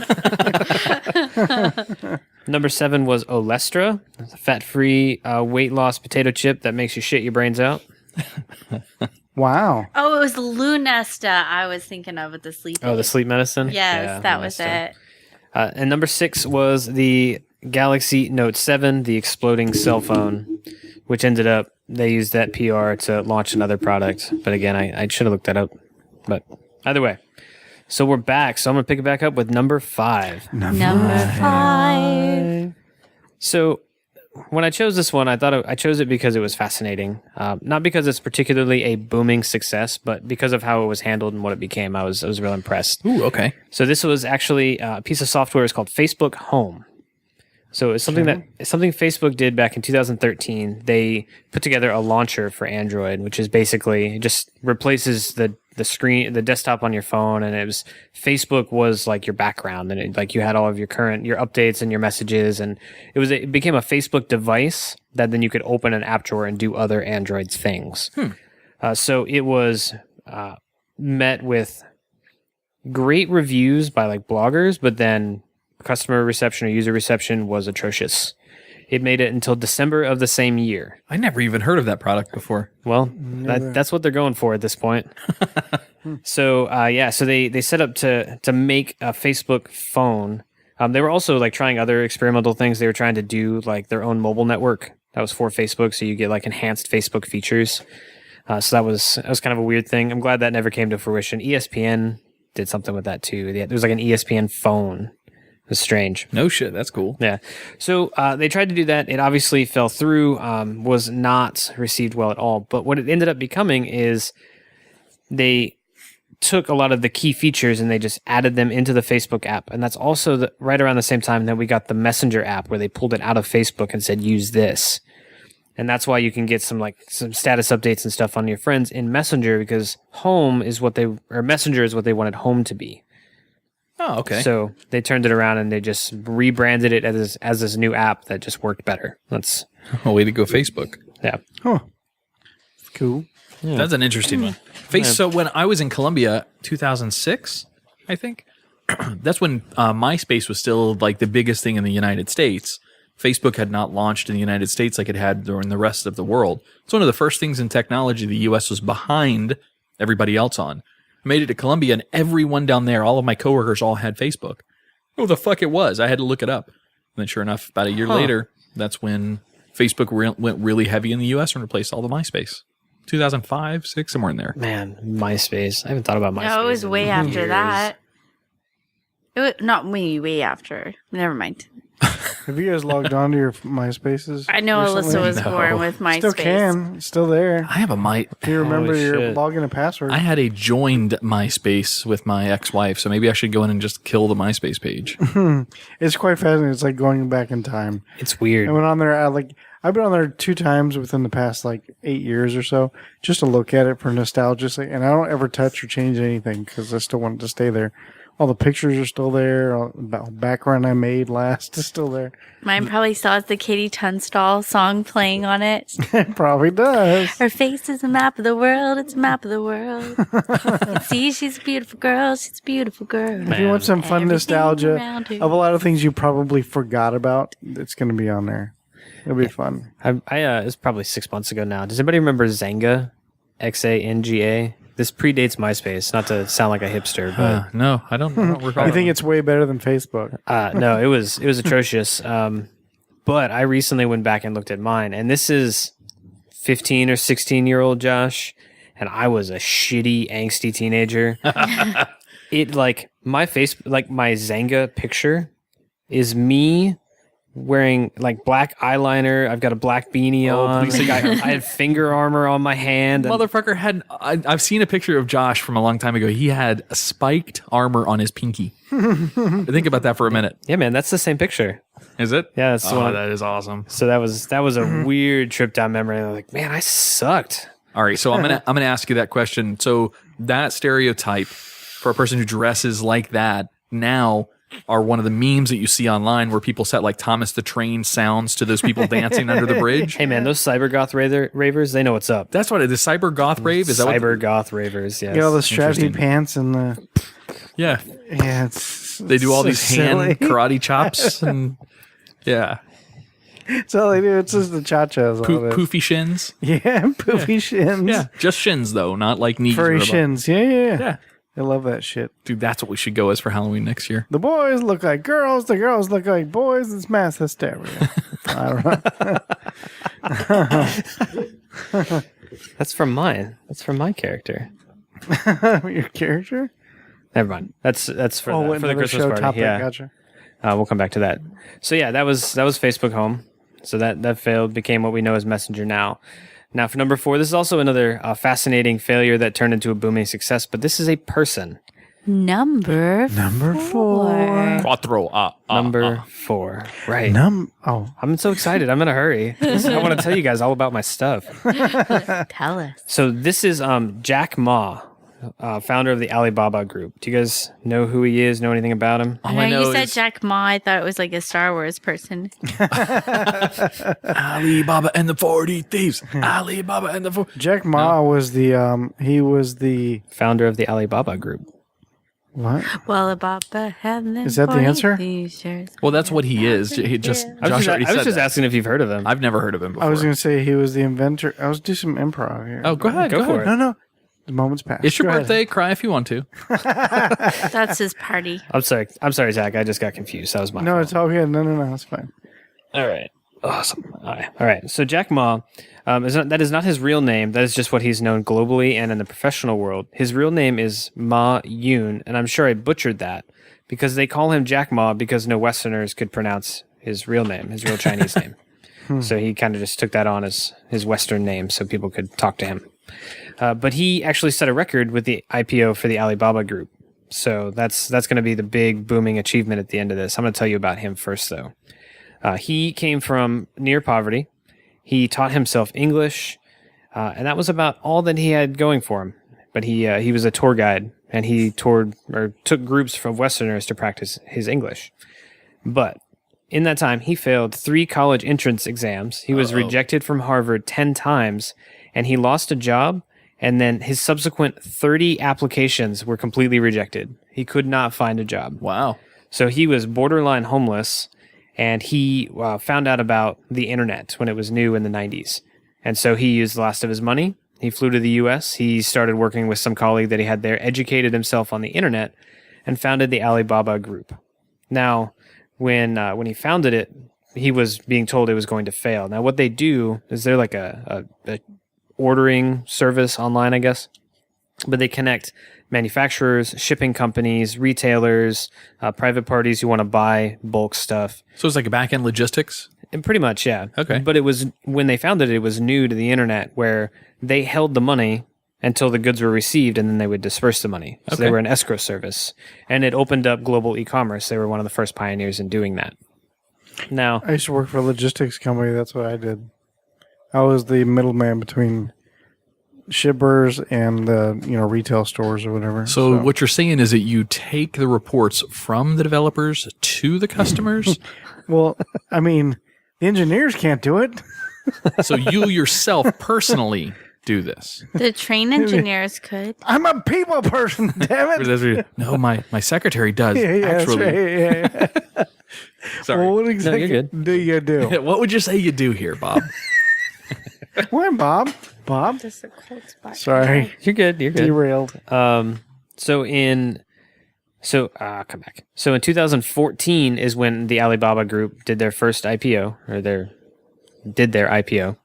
Number 7 was Olestra, a fat-free weight loss potato chip that makes you shit your brains out. Wow. Oh, it was Lunesta I was thinking of with the sleep. Oh, the sleep medicine? Yes, that was it. And number 6 was the Galaxy Note 7, the exploding cell phone, which ended up, they used that PR to launch another product. But again, I should have looked that up. But either way. So we're back. So I'm going to pick it back up with number 5. Number 5. So when I chose this one, I chose it because it was fascinating. Not because it's particularly a booming success, but because of how it was handled and what it became. I was real impressed. Ooh, okay. So this was actually a piece of software. It's called Facebook Home. So it's something something Facebook did back in 2013. They put together a launcher for Android, which is basically just replaces the screen, the desktop on your phone, and Facebook was like your background, and like you had all of your updates and your messages, and it became a Facebook device that then you could open an app drawer and do other Android things. So it was met with great reviews by like bloggers, but then customer reception or user reception was atrocious. It made it until December of the same year. I never even heard of that product before. Well, that's what they're going for at this point. So they set up to make a Facebook phone. They were also like trying other experimental things. They were trying to do like their own mobile network that was for Facebook, so you get like enhanced Facebook features. So that was kind of a weird thing. I'm glad that never came to fruition. ESPN did something with that too. There was like an ESPN phone. It was strange. No shit, that's cool. Yeah. So they tried to do that. It obviously fell through, was not received well at all. But what it ended up becoming is they took a lot of the key features and they just added them into the Facebook app. And that's also right around the same time that we got the Messenger app where they pulled it out of Facebook and said, use this. And that's why you can get some status updates and stuff on your friends in Messenger, because Messenger is what they wanted Home to be. Oh, okay. So they turned it around and they just rebranded it as this new app that just worked better. That's a way to go, Facebook. Yeah. Huh. Cool. Yeah. That's an interesting one. So when I was in Colombia, 2006, I think, that's when MySpace was still like the biggest thing in the United States. Facebook had not launched in the United States like it had during the rest of the world. It's one of the first things in technology the U.S. was behind everybody else on. I made it to Colombia, and everyone down there, all of my coworkers, all had Facebook. Oh, the fuck it was. I had to look it up. And then sure enough, about a year later, that's when Facebook went really heavy in the U.S. and replaced all the MySpace. 2005, 6, somewhere in there. Man, MySpace. I haven't thought about MySpace. No, it was way after that. It was not way after. Never mind. Have you guys logged on to your MySpaces? I know recently? Alyssa was born with MySpace. Still can. It's still there. I have a If you remember your shit. login and password. I had a joined MySpace with my ex-wife, so maybe I should go in and just kill the MySpace page. It's quite fascinating. It's like going back in time. It's weird. I went on there. I've been on there 2 times within the past 8 years or so, just to look at it for nostalgia sake. And I don't ever touch or change anything because I still want it to stay there. All the pictures are still there. All the background I made last is still there. Mine probably still has the Katie Tunstall song playing on it. It probably does. Her face is a map of the world. It's a map of the world. You see, she's a beautiful girl. She's a beautiful girl. If you want some fun Everything nostalgia around her. of a lot of things you probably forgot about, it's going to be on there. It'll be fun. It was probably 6 months ago now. Does anybody remember Xanga? Xanga? This predates MySpace, not to sound like a hipster, but no, I don't recall. I think it's way better than Facebook. no, it was atrocious. But I recently went back and looked at mine, and this is 15 or 16-year-old Josh, and I was a shitty, angsty teenager. My face, my Xanga picture is me wearing black eyeliner. I've got a black beanie on. I had finger armor on my hand. Motherfucker had. I've seen a picture of Josh from a long time ago. He had a spiked armor on his pinky. Think about that for a minute. Yeah, man, that's the same picture. Is it? Yeah, that's the one. That is awesome. So that was a weird trip down memory lane. I was like, man, I sucked. All right, so I'm gonna ask you that question. So that stereotype for a person who dresses like that now are one of the memes that you see online where people set like Thomas the Train sounds to those people dancing under the bridge. Hey man, those cyber goth ravers, they know what's up. That's what it is. Cyber goth rave is that what cyber goth ravers? Yes. You know, the strappy pants and the yeah. They do all so these silly. hand karate chops and yeah. That's all they do. It's just the cha-chas. Poofy shins. Yeah, poofy shins. Yeah, just shins though, not like knees. Furry shins. Yeah. I love that shit. Dude, that's what we should go as for Halloween next year. The boys look like girls. The girls look like boys. It's mass hysteria. I don't know. That's from mine. That's from my character. Your character? Never mind. That's for the Christmas show party. topic. Yeah. Gotcha. We'll come back to that. So yeah, that was Facebook Home. So that failed, became what we know as Messenger now. Now for number 4, this is also another fascinating failure that turned into a booming success, but this is a person. Number 4. Cuatro. Number 4. Right. I'm so excited. I'm in a hurry. I want to tell you guys all about my stuff. Tell us. So this is Jack Ma, founder of the Alibaba Group. Do you guys know who he is? Know anything about him? I know you said Jack Ma. I thought it was like a Star Wars person. Alibaba and the 40 Thieves. Alibaba and the 40. Jack Ma was the he was the founder of the Alibaba Group. What? Well, Baba had them. Is that the answer? Well, that's what he is. He just I was Josh just asking if you've heard of him. I've never heard of him before. I was going to say he was the inventor. I was do some improv here. Oh, go ahead. Go for ahead. it. No. The moment's passed. It's your Go birthday. Cry if you want to. That's his party. I'm sorry, Zach. I just got confused. That was my No, fault. it's all good. No, it's fine. All right. Awesome. All right. So Jack Ma, that is not his real name. That is just what he's known globally and in the professional world. His real name is Ma Yun, and I'm sure I butchered that because they call him Jack Ma because no Westerners could pronounce his real name, his real Chinese name. So he kind of just took that on as his Western name so people could talk to him. But he actually set a record with the IPO for the Alibaba Group. So that's going to be the big booming achievement at the end of this. I'm going to tell you about him first, though. He came from near poverty. He taught himself English, and that was about all that he had going for him. But he was a tour guide, and he took groups from Westerners to practice his English. But in that time, he failed 3 college entrance exams. He was rejected from Harvard 10 times, and he lost a job, and then his subsequent 30 applications were completely rejected. He could not find a job. Wow. So he was borderline homeless, and he found out about the internet when it was new in the 90s. And so he used the last of his money. He flew to the U.S. He started working with some colleague that he had there, educated himself on the internet, and founded the Alibaba Group. Now, when he founded it, he was being told it was going to fail. Now, what they do is they're like a ordering service online, I guess, but they connect manufacturers, shipping companies, retailers, private parties who want to buy bulk stuff. So it's like a back-end logistics? And pretty much, yeah. Okay. But it was, when they founded it was new to the internet where they held the money until the goods were received and then they would disperse the money. So they were an escrow service. And it opened up global e-commerce. They were one of the first pioneers in doing that. Now, I used to work for a logistics company. That's what I did. I was the middleman between shippers and the retail stores or whatever. So what you're saying is that you take the reports from the developers to the customers? Well, I mean, the engineers can't do it. So you yourself personally do this? The train engineers could. I'm a people person, damn it. No, my secretary does, actually. That's right. Yeah. Sorry. Well, what exactly you're good. do you do? What would you say you do here, Bob? When, Bob? Bob? Just a cold spot. Sorry. you're good. Derailed. Come back. So in 2014 is when the Alibaba Group did their first IPO, or did their IPO.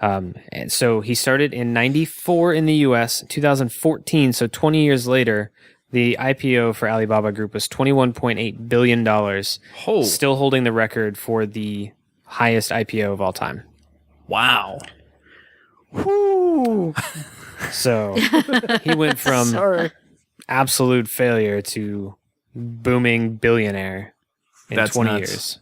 And so he started in 94 in the US, 2014, so 20 years later, the IPO for Alibaba Group was $21.8 billion, still holding the record for the highest IPO of all time. Wow. Whoo. So he went from absolute failure to booming billionaire in That's 20 nuts. years.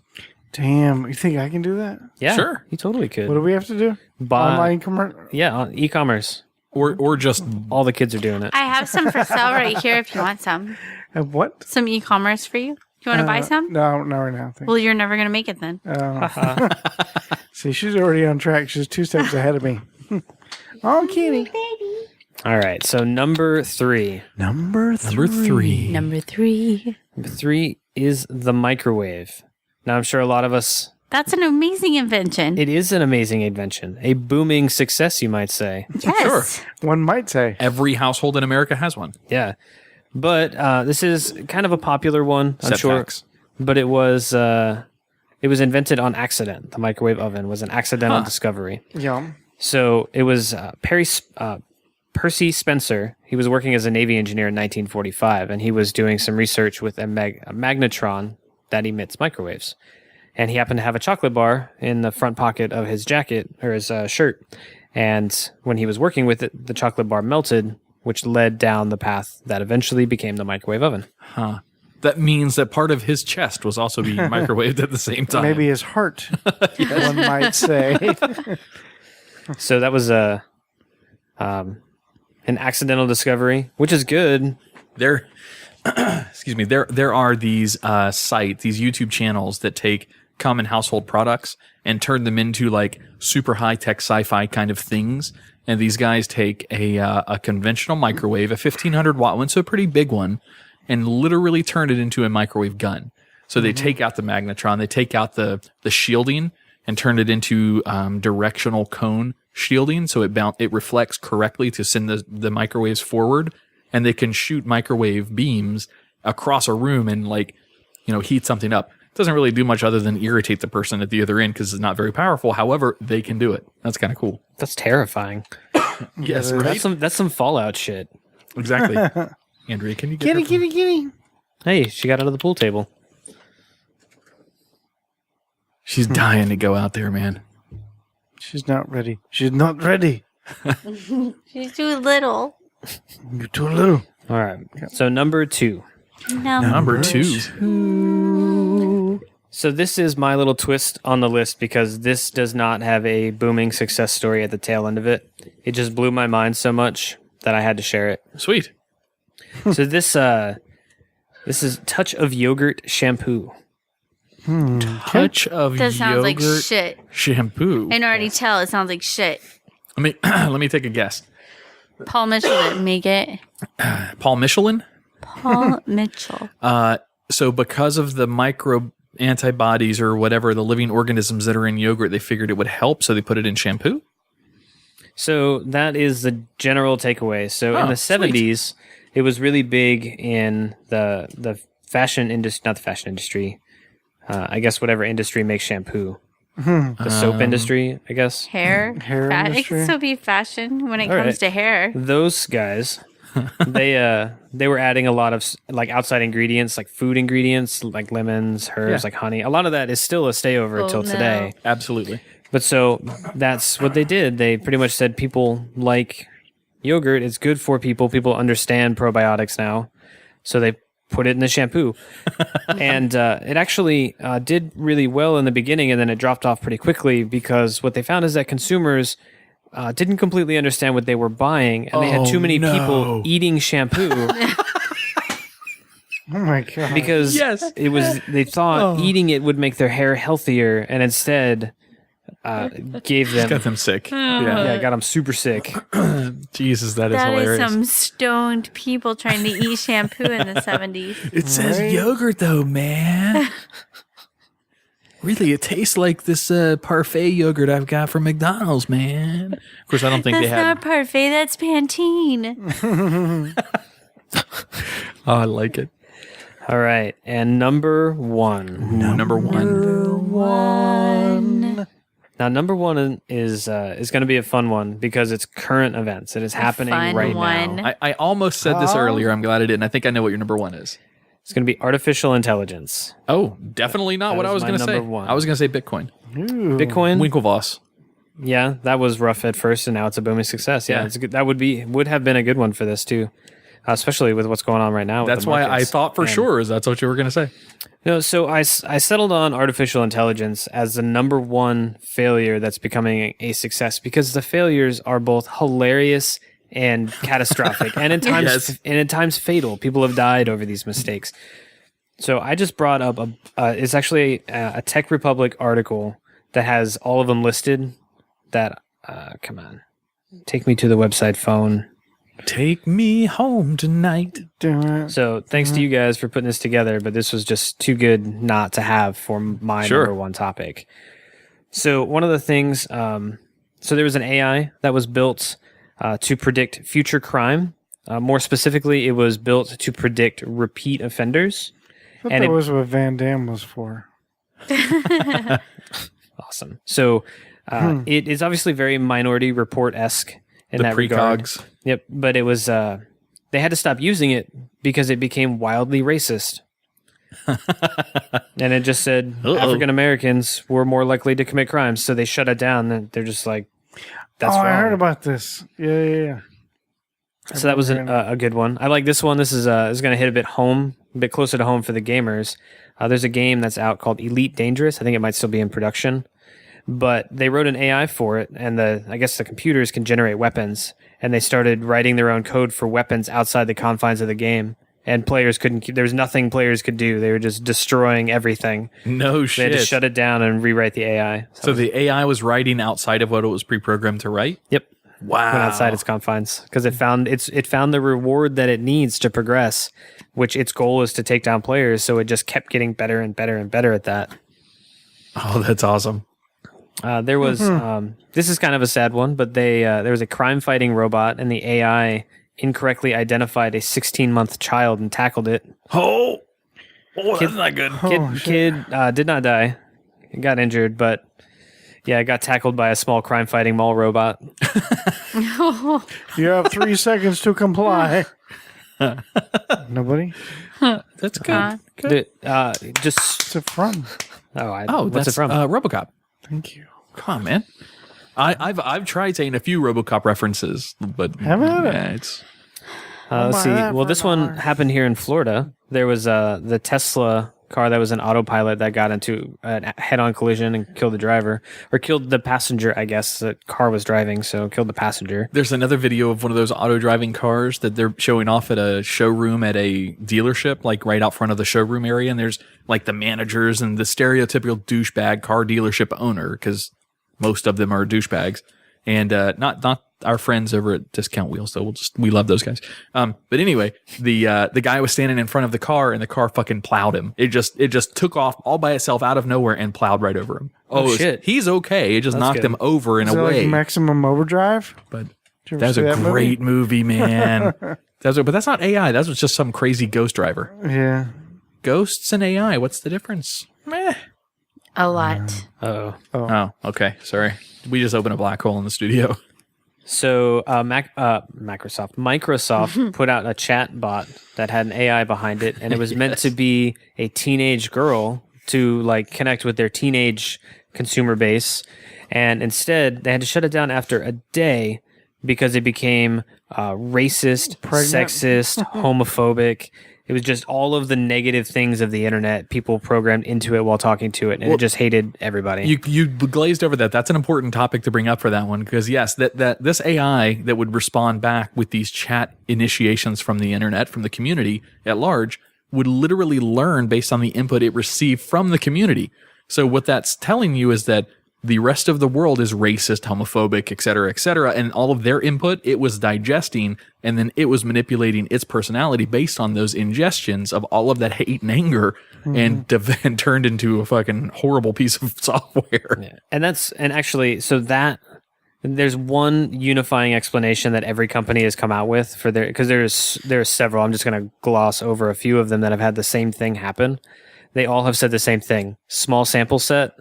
Damn, you think I can do that? Yeah, Sure. he totally could. What do we have to do? Online commercial. Yeah, on e-commerce. Or just All the kids are doing it. I have some for sale right here if you want some. What? Some e-commerce for you. You want to buy some? No, not right now. Well, you're never going to make it then. See, she's already on track. She's 2 steps ahead of me. Oh, kitty. All right, so number 3. Number three. Number 3. Number 3 is the microwave. Now, I'm sure a lot of us... That's an amazing invention. It is an amazing invention. A booming success, you might say. Yes. One might say. every household in America has one. Yeah. But this is kind of a popular one, I'm sure. Setbacks. But it was invented on accident. The microwave oven was an accidental discovery. Yum. So it was Percy Spencer. He was working as a Navy engineer in 1945, and he was doing some research with a magnetron that emits microwaves. And he happened to have a chocolate bar in the front pocket of his jacket or his shirt. And when he was working with it, the chocolate bar melted, which led down the path that eventually became the microwave oven. Huh. That means that part of his chest was also being microwaved at the same time. Maybe his heart, one might say. So that was an accidental discovery, which is good. There, excuse me. There are these sites, these YouTube channels that take common household products and turn them into like super high tech sci-fi kind of things. And these guys take a conventional microwave, a 1500 watt one, so a pretty big one, and literally turn it into a microwave gun. So they take out the magnetron, they take out the shielding, and turn it into directional cone shielding, so it reflects correctly to send the microwaves forward, and they can shoot microwave beams across a room and heat something up. It doesn't really do much other than irritate the person at the other end because it's not very powerful. However, they can do it. That's kind of cool. That's terrifying. Yes, right? That's some Fallout shit. Exactly. Andrea, can you get Kitty. Hey, she got out of the pool table. She's dying to go out there, man. She's not ready. She's not ready. She's too little. You're too little. All right. So number 2. Number 2. So this is my little twist on the list because this does not have a booming success story at the tail end of it. It just blew my mind so much that I had to share it. Sweet. So this is Touch of Yogurt shampoo. Touch of That sounds like yogurt shit. shampoo. I can already tell it sounds like shit. Let me take a guess. Paul Mitchell didn't make it. Paul Michelin? Paul Mitchell. So because of the micro antibodies or whatever, the living organisms that are in yogurt, they figured it would help, so they put it in shampoo? So that is the general takeaway. So in the 70s, it was really big in the fashion industry, not the fashion industry, I guess whatever industry makes shampoo. The soap industry, I guess. Hair. It industry. can still be fashion when it All comes right. to hair. Those guys, they were adding a lot of like outside ingredients, like food ingredients, like lemons, herbs, like honey. A lot of that is still a stayover till today. Absolutely. But so that's what they did. They pretty much said people like yogurt. It's good for people. People understand probiotics now. So they put it in the shampoo. And it actually did really well in the beginning, and then it dropped off pretty quickly because what they found is that consumers didn't completely understand what they were buying, and they had too many people eating shampoo. Oh my god! Because it was, they thought eating it would make their hair healthier, and instead gave them. Got them sick. Yeah, got them super sick. Jesus, that is That is hilarious. some stoned people trying to eat shampoo in the 70s. It says yogurt, though, man. Really, it tastes like this parfait yogurt I've got from McDonald's, man. Of course, I don't think That's they had. not parfait, that's Pantene. Oh, I like it. All right, and number 1. Number one. Now, number 1 is going to be a fun one because it's current events. It is happening fun right one. now. I almost said this earlier. I'm glad I didn't. I think I know what your number 1 is. It's going to be artificial intelligence. Oh, definitely not That what I is was my going to say. number 1. I was going to say Bitcoin. Bitcoin. Winklevoss. Yeah, that was rough at first, and now it's a booming success. Yeah, Yeah. it's good. That would have been a good one for this too. especially with what's going on right now. With That's the why I markets. thought for sure that's what you were going to say. No, so I settled on artificial intelligence as the number one failure that's becoming a success because the failures are both hilarious and catastrophic, and at times fatal. People have died over these mistakes. So I just brought up it's actually a Tech Republic article that has all of them listed. That come on, take me to the website phone. Take me home tonight. So thanks to you guys for putting this together, but this was just too good not to have for my number one topic. So one of the things, so there was an AI that was built to predict future crime. More specifically, it was built to predict repeat offenders. I thought that was what Van Damme was for. Awesome. So it is obviously very Minority Report-esque in that regard. Precogs. Yep, but it was they had to stop using it because it became wildly racist. And it just said African Americans were more likely to commit crimes, so they shut it down. And they're just like, "That's wrong." I heard about this. Yeah. So that was a good one. I like this one. This is going to hit a bit closer to home for the gamers. There's a game that's out called Elite Dangerous. I think it might still be in production. But they wrote an AI for it, and I guess the computers can generate weapons, and they started writing their own code for weapons outside the confines of the game. And players there was nothing players could do. They were just destroying everything. No shit. They had to shut it down and rewrite the AI. So the AI was writing outside of what it was pre-programmed to write? Yep. Wow. Went outside its confines because it found the reward that it needs to progress, which its goal is to take down players. So it just kept getting better and better and better at that. Oh, that's awesome. There was this is kind of a sad one, but there was a crime-fighting robot, and the AI incorrectly identified a 16-month child and tackled it. Oh, that's not good. Kid did not die, got injured, but it got tackled by a small crime-fighting mall robot. You have 3 seconds to comply. Nobody? That's good. What's it from? What's it from? RoboCop. Thank you. Come on, man. I've tried saying a few RoboCop references, but it's. Let's see. Well, this one happened here in Florida. There was the Tesla car that was an autopilot that got into a head-on collision and killed the driver, or killed the passenger, I guess. The car was driving, so killed the passenger. There's another video of one of those auto-driving cars that they're showing off at a showroom at a dealership, like right out front of the showroom area, and there's like the managers and the stereotypical douchebag car dealership owner, because most of them are douchebags, and not our friends over at Discount Wheels, so we love those guys. But anyway, the guy was standing in front of the car, and the car fucking plowed him. It just took off all by itself out of nowhere and plowed right over him. Oh shit! He's okay. It just knocked him over in a way. Like Maximum Overdrive? But that was a great movie, man. But that's not AI. That was just some crazy ghost driver. Yeah. Ghosts and AI. What's the difference? Meh. A lot. Oh, okay. Sorry. We just opened a black hole in the studio. So Microsoft put out a chat bot that had an AI behind it, and it was meant to be a teenage girl to like connect with their teenage consumer base. And instead, they had to shut it down after a day because it became racist, sexist, homophobic. It was just all of the negative things of the internet people programmed into it while talking to it, and it just hated everybody. You glazed over that. That's an important topic to bring up for that one, because yes, that this AI that would respond back with these chat initiations from the internet, from the community at large, would literally learn based on the input it received from the community. So what that's telling you is that the rest of the world is racist, homophobic, et cetera, and all of their input it was digesting, and then it was manipulating its personality based on those ingestions of all of that hate and anger, and turned into a fucking horrible piece of software. Yeah. And actually, so that there's one unifying explanation that every company has come out with for because there's several. I'm just going to gloss over a few of them that have had the same thing happen. They all have said the same thing: small sample set.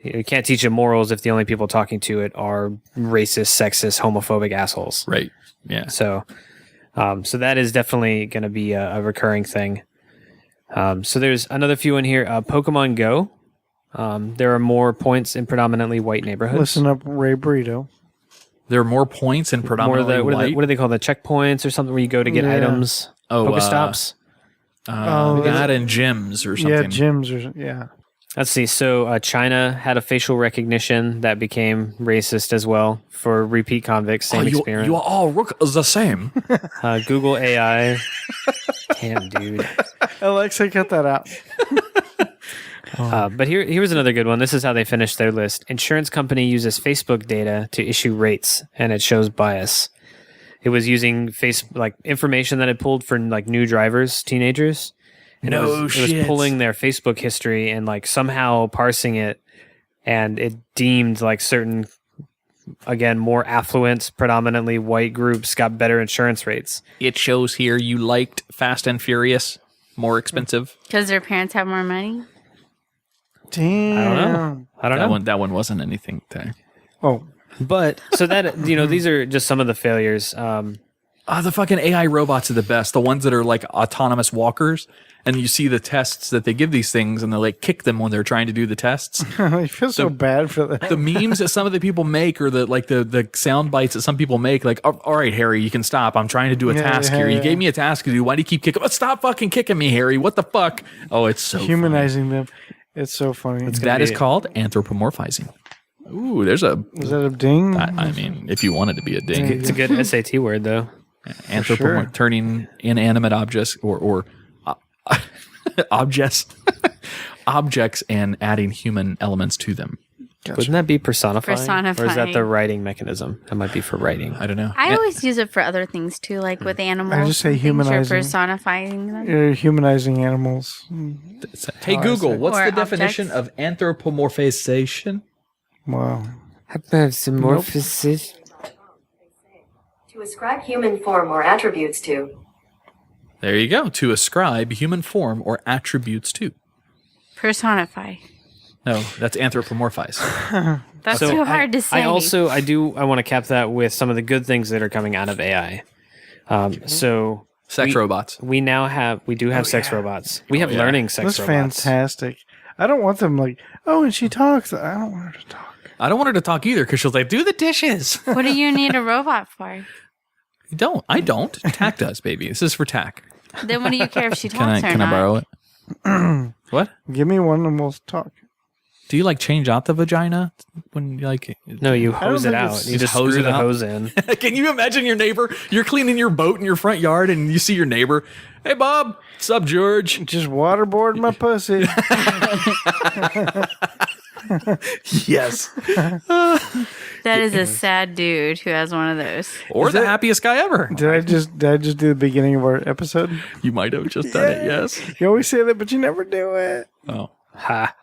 You can't teach it morals if the only people talking to it are racist, sexist, homophobic assholes. Right. Yeah. So that is definitely going to be a recurring thing. So there's another few in here. Pokemon Go. There are more points in predominantly white neighborhoods. Listen up, Ray Burrito. There are more points and predominantly white. What do they call the checkpoints or something where you go to get items? Pokestops. That and gyms or something. Yeah, gyms or yeah. Let's see. So China had a facial recognition that became racist as well for repeat convicts. Same experiment. You all look the same. Google AI. Damn, dude. Alexa, cut that out. But here's another good one. This is how they finished their list. Insurance company uses Facebook data to issue rates, and it shows bias. It was using information that it pulled for new drivers, teenagers. And it was pulling their Facebook history and somehow parsing it, and it deemed certain, again, more affluent, predominantly white groups got better insurance rates. It shows here you liked Fast and Furious, more expensive. Because their parents have more money? Damn. I don't know. That one wasn't anything there. Oh. But, so that, these are just some of the failures. The fucking AI robots are the best. The ones that are autonomous walkers. And you see the tests that they give these things, and they kick them when they're trying to do the tests. I feel so bad for that. The memes that some of the people make, or the sound bites that some people make, all right, Harry, you can stop. I'm trying to do a task here. You gave me a task to do. Why do you keep kicking? Stop fucking kicking me, Harry. What the fuck? Oh, it's so humanizing them. It's so funny. That is called anthropomorphizing. Ooh, there's a. Is that a ding? I mean, if you want it to be a ding, it's a good SAT word though. Turning inanimate objects or objects and adding human elements to them. Gotcha. Wouldn't that be personifying? Or is that the writing mechanism? That might be for writing. I don't know. I always use it for other things too, like with animals. I just say humanizing. You're personifying them. You're humanizing animals. Hey Google, what's the definition of anthropomorphization? Wow. Anthropomorphization. To ascribe human form or attributes to. There you go. To ascribe human form or attributes to. Personify. No, that's anthropomorphize. That's too hard to say. I want to cap that with some of the good things that are coming out of AI. So sex robots. We do have sex robots. We have learning sex robots. That's fantastic. I don't want them and she talks. I don't want her to talk. I don't want her to talk either because she'll do the dishes. What do you need a robot for? I don't. Tack does, baby. This is for Tack. Then what do you care if she talks or not? Can I borrow it? What? Give me one and we'll talk. Do you change out the vagina when you No, you hose it out. You just screw the hose in. Can you imagine your neighbor? You're cleaning your boat in your front yard and you see your neighbor. Hey, Bob. What's up, George? Just waterboard my pussy. Yes. That is a sad dude who has one of those. Or the happiest guy ever. Did I just do the beginning of our episode? You might have just done it, yes. You always say that, but you never do it. Oh. Ha.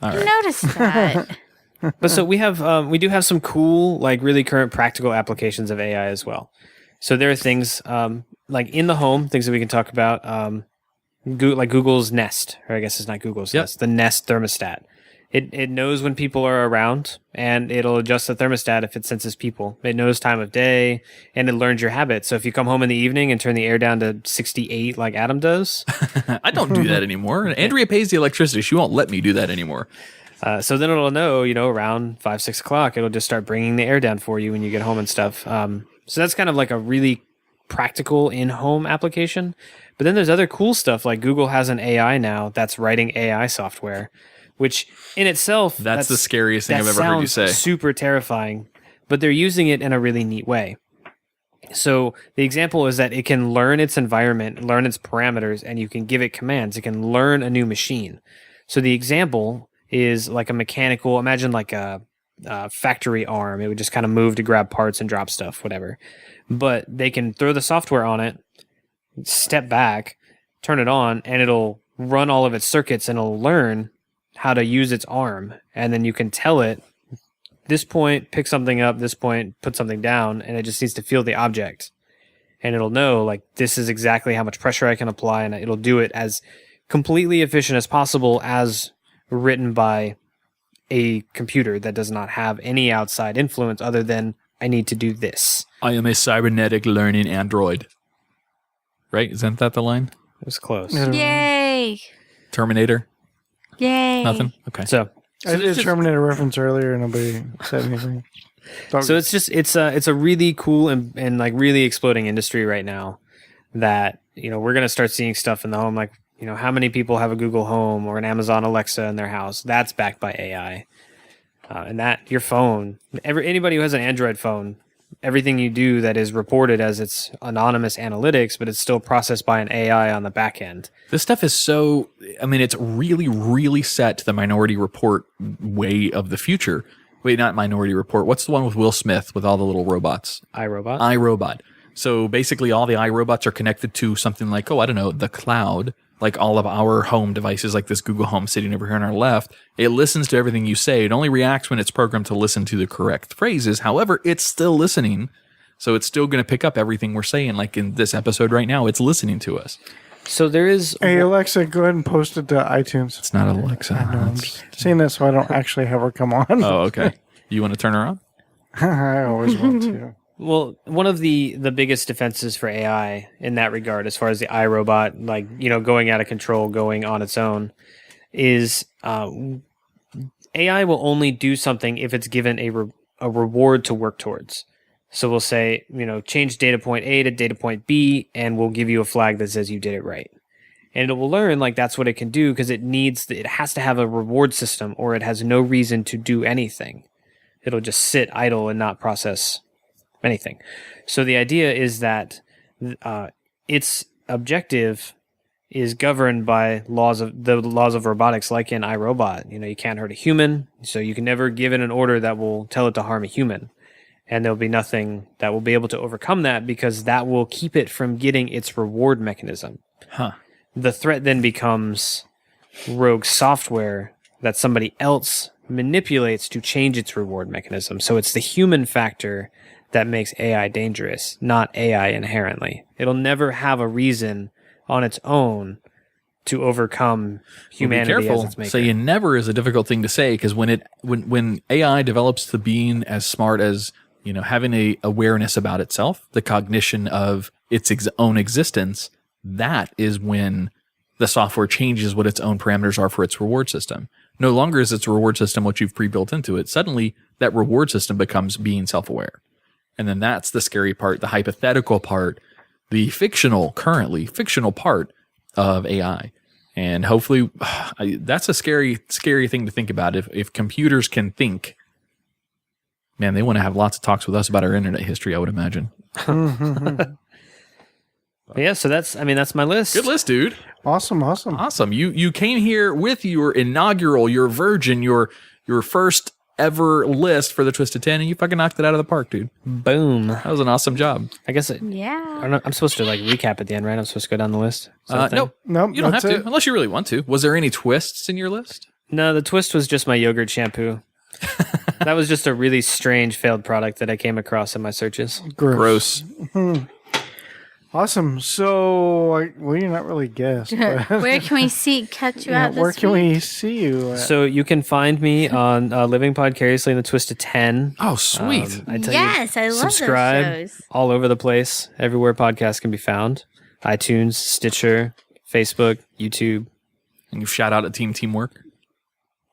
All I right. noticed that. But so we do have some cool, really current practical applications of AI as well. So there are things in the home, things that we can talk about, like Google's Nest, or I guess it's not Google's Nest, the Nest thermostat. It knows when people are around, and it'll adjust the thermostat if it senses people. It knows time of day, and it learns your habits. So if you come home in the evening and turn the air down to 68 like Adam does... I don't do that anymore. Andrea pays the electricity. She won't let me do that anymore. So then it'll know, around 5, 6 o'clock, it'll just start bringing the air down for you when you get home and stuff. So that's kind of a really practical in-home application. But then there's other cool stuff, like Google has an AI now that's writing AI software, which in itself... That's the scariest thing I've ever heard you say. Super terrifying, but they're using it in a really neat way. So the example is that it can learn its environment, learn its parameters, and you can give it commands. It can learn a new machine. So the example is like a mechanical... Imagine like a factory arm. It would just kind of move to grab parts and drop stuff, whatever. But they can throw the software on it, step back, turn it on, and it'll run all of its circuits, and it'll learn how to use its arm. And then you can tell it, this point, pick something up, this point, put something down, and it just needs to feel the object. And it'll know, this is exactly how much pressure I can apply, and it'll do it as completely efficient as possible as written by a computer that does not have any outside influence other than, I need to do this. I am a cybernetic learning android. Right? Isn't that the line? It was close. Yay! Terminator? Yay! Nothing? Okay. So I did a Terminator reference earlier and nobody said anything. So it's just it's a really cool and like really exploding industry right now that, you know, we're going to start seeing stuff in the home, like, you know, how many people have a Google Home or an Amazon Alexa in their house? That's backed by AI. And that your phone, anybody who has an Android phone, everything you do that is reported as its anonymous analytics, but it's still processed by an AI on the back end. This stuff is so, I mean, it's really, really set to the Minority Report way of the future. Wait, not Minority Report. What's the one with Will Smith with all the little robots? iRobot. iRobot. So basically all the iRobots are connected to something like, oh, I don't know, the cloud, like all of our home devices, like this Google Home sitting over here on our left. It listens to everything you say. It only reacts when it's programmed to listen to the correct phrases. However, it's still listening. So it's still going to pick up everything we're saying. Like in this episode right now, it's listening to us. So there is... Hey, Alexa, go ahead and post it to iTunes. It's not Alexa. I know, I'm just saying that so I don't actually have her come on. Oh, okay. You want to turn her on? I always want to. Well, one of the biggest defenses for AI in that regard, as far as the iRobot, like, you know, going out of control, going on its own, is AI will only do something if it's given a reward to work towards. So we'll say, you know, change data point A to data point B, and we'll give you a flag that says you did it right. And it will learn like that's what it can do because it has to have a reward system, or it has no reason to do anything. It'll just sit idle and not process anything. So the idea is that its objective is governed by the laws of robotics, like in iRobot. You know, you can't hurt a human, so you can never give it an order that will tell it to harm a human. And there'll be nothing that will be able to overcome that because that will keep it from getting its reward mechanism. Huh. The threat then becomes rogue software that somebody else manipulates to change its reward mechanism. So it's the human factor that makes AI dangerous, not AI inherently. It'll never have a reason on its own to overcome humanity. Well, be careful. As its maker. Saying never is a difficult thing to say because when AI develops to being as smart as, you know, having a awareness about itself, the cognition of its own existence, that is when the software changes what its own parameters are for its reward system. No longer is its reward system what you've pre-built into it. Suddenly, that reward system becomes being self-aware. And then that's the scary part, the hypothetical part, the fictional part of AI. And hopefully, that's a scary, scary thing to think about. If computers can think, man, they want to have lots of talks with us about our internet history, I would imagine. Yeah, so that's my list. Good list, dude. Awesome. You came here with your inaugural, your virgin, your first ever list for the Twisted 10, and you fucking knocked it out of the park, dude. Boom. That was an awesome job. I guess Yeah. I'm supposed to like recap at the end, right? I'm supposed to go down the list. Nope, you don't have to, unless you really want to. Was there any twists in your list? No, the twist was just my yogurt shampoo. That was just a really strange failed product that I came across in my searches. Gross. Awesome. So, well, you're not really guessed. But Where can we catch you out this where can week? we see you at? So you can find me on Living Podcariously in the Twisted 10. Oh, sweet. I tell Yes, you, I love subscribe those shows. all over the place, everywhere podcasts can be found. iTunes, Stitcher, Facebook, YouTube. And you shout out at Team Teamwork.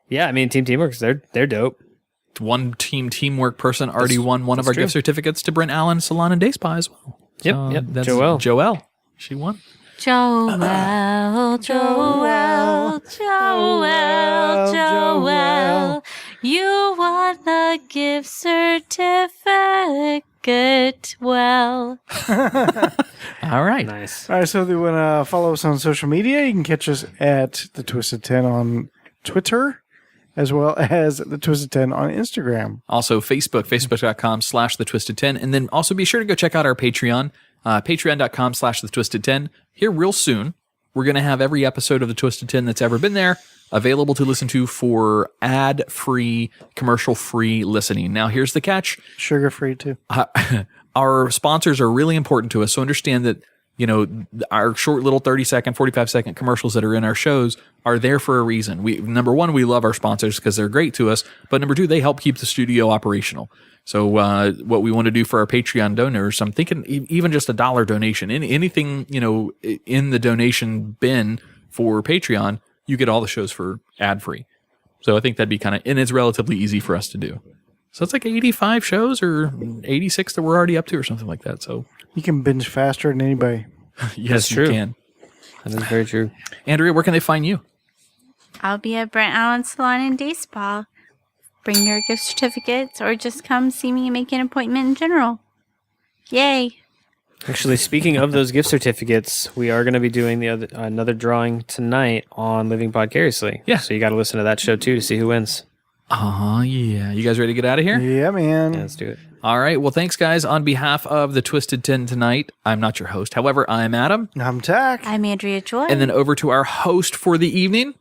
Yeah, I mean, Team Teamworks, they're dope. One Team Teamwork person already won one of our true. gift certificates to Brent Allen Salon and Day Spa as well. Yep. That's Joelle. Joelle. She won. Joelle. You won the gift certificate. Well. All right. Nice. All right, so if you want to follow us on social media, you can catch us at The Twisted 10 on Twitter, as well as The Twisted 10 on Instagram. Also, facebook.com/thetwisted10. And then also be sure to go check out our Patreon, patreon.com/thetwisted10. Here real soon, we're going to have every episode of The Twisted 10 that's ever been there available to listen to for ad-free, commercial-free listening. Now, here's the catch. Sugar-free, too. Our sponsors are really important to us, so understand that, you know, our short little 30-second, 45-second commercials that are in our shows are there for a reason. Number one, we love our sponsors because they're great to us. But number two, they help keep the studio operational. So what we want to do for our Patreon donors, I'm thinking even just $1 donation, anything, you know, in the donation bin for Patreon, you get all the shows for ad-free. So I think that'd be and it's relatively easy for us to do. So it's like 85 shows or 86 that we're already up to or something like that. So You can binge faster than anybody. yes, true. you can. That is very true. Andrea, where can they find you? I'll be at Brent Allen Salon and Day Spa. Bring your gift certificates or just come see me and make an appointment in general. Yay. Actually, speaking of those gift certificates, we are going to be doing another drawing tonight on Living Podcariously. Yeah. So you got to listen to that show too to see who wins. Yeah. You guys ready to get out of here? Yeah, man. Yeah, let's do it. All right. Well, thanks, guys. On behalf of the Twisted 10 tonight, I'm not your host. However, I'm Adam. I'm Tach. I'm Andrea Joy. And then over to our host for the evening,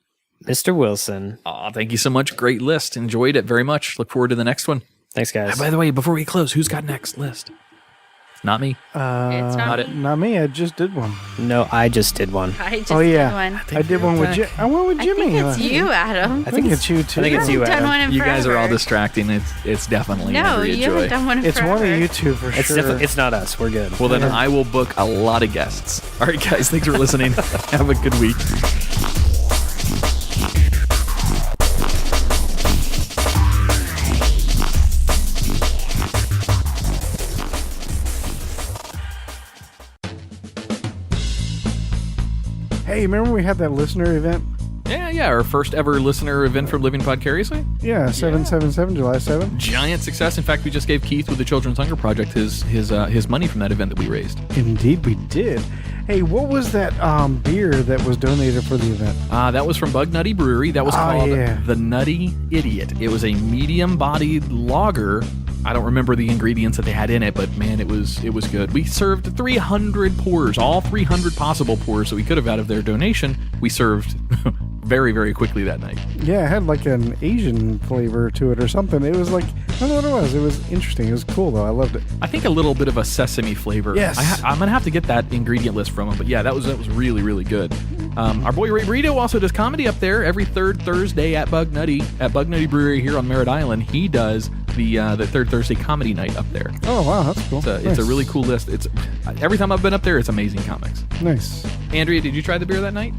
Mr. Wilson. Aw, thank you so much. Great list. Enjoyed it very much. Look forward to the next one. Thanks, guys. By the way, before we close, who's got next list? Not me. It's Not it. Not me. I just did one. No, I just did one. I just Oh, yeah. did one. I did one with Jimmy. I went with I Jimmy. think it's you, Adam. I think it's you, too. I think it's you, Done Adam. one in You guys are all forever. distracting. It's definitely No, Andrea you Joy. haven't done one in It's forever. one of you two for It's sure. it's not us. We're good. Well, then I will book a lot of guests. All right, guys. Thanks for listening. Have a good week. Hey, remember we had that listener event? Yeah. Our first ever listener event from Living Podcariously. Yeah, 777, July 7th. Giant success. In fact, we just gave Keith with the Children's Hunger Project his money from that event that we raised. Indeed, we did. Hey, what was that beer that was donated for the event? That was from Bug Nutty Brewery. That was called the Nutty Idiot. It was a medium-bodied lager. I don't remember the ingredients that they had in it, but man, it was good. We served 300 pours, all 300 possible pours that we could have out of their donation. We served very, very quickly that night. Yeah, it had like an Asian flavor to it or something. It was like, I don't know what it was. It was interesting. It was cool, though. I loved it. I think a little bit of a sesame flavor. Yes. I'm going to have to get that ingredient list from him. But yeah, that was really, really good. Our boy Ray Burrito also does comedy up there every third Thursday at Bug Nutty Brewery here on Merritt Island. He does the third Thursday comedy night up there. Oh, wow. That's cool. It's a really cool list. It's every time I've been up there, it's amazing comics. Nice. Andrea, did you try the beer that night?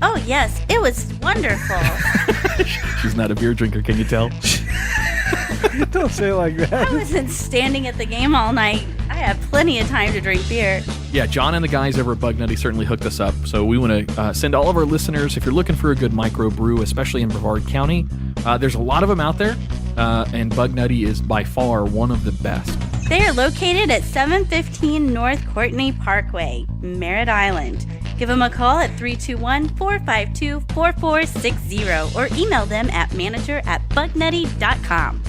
Oh, yes. It was wonderful. She's not a beer drinker, can you tell? Don't say it like that. I wasn't standing at the game all night. I had plenty of time to drink beer. Yeah, John and the guys over at Bug Nutty certainly hooked us up. So we want to send all of our listeners, if you're looking for a good microbrew, especially in Brevard County, there's a lot of them out there, and Bug Nutty is by far one of the best. They are located at 715 North Courtney Parkway, Merritt Island. Give them a call at 321-452-4460 or email them at manager@bugnutty.com.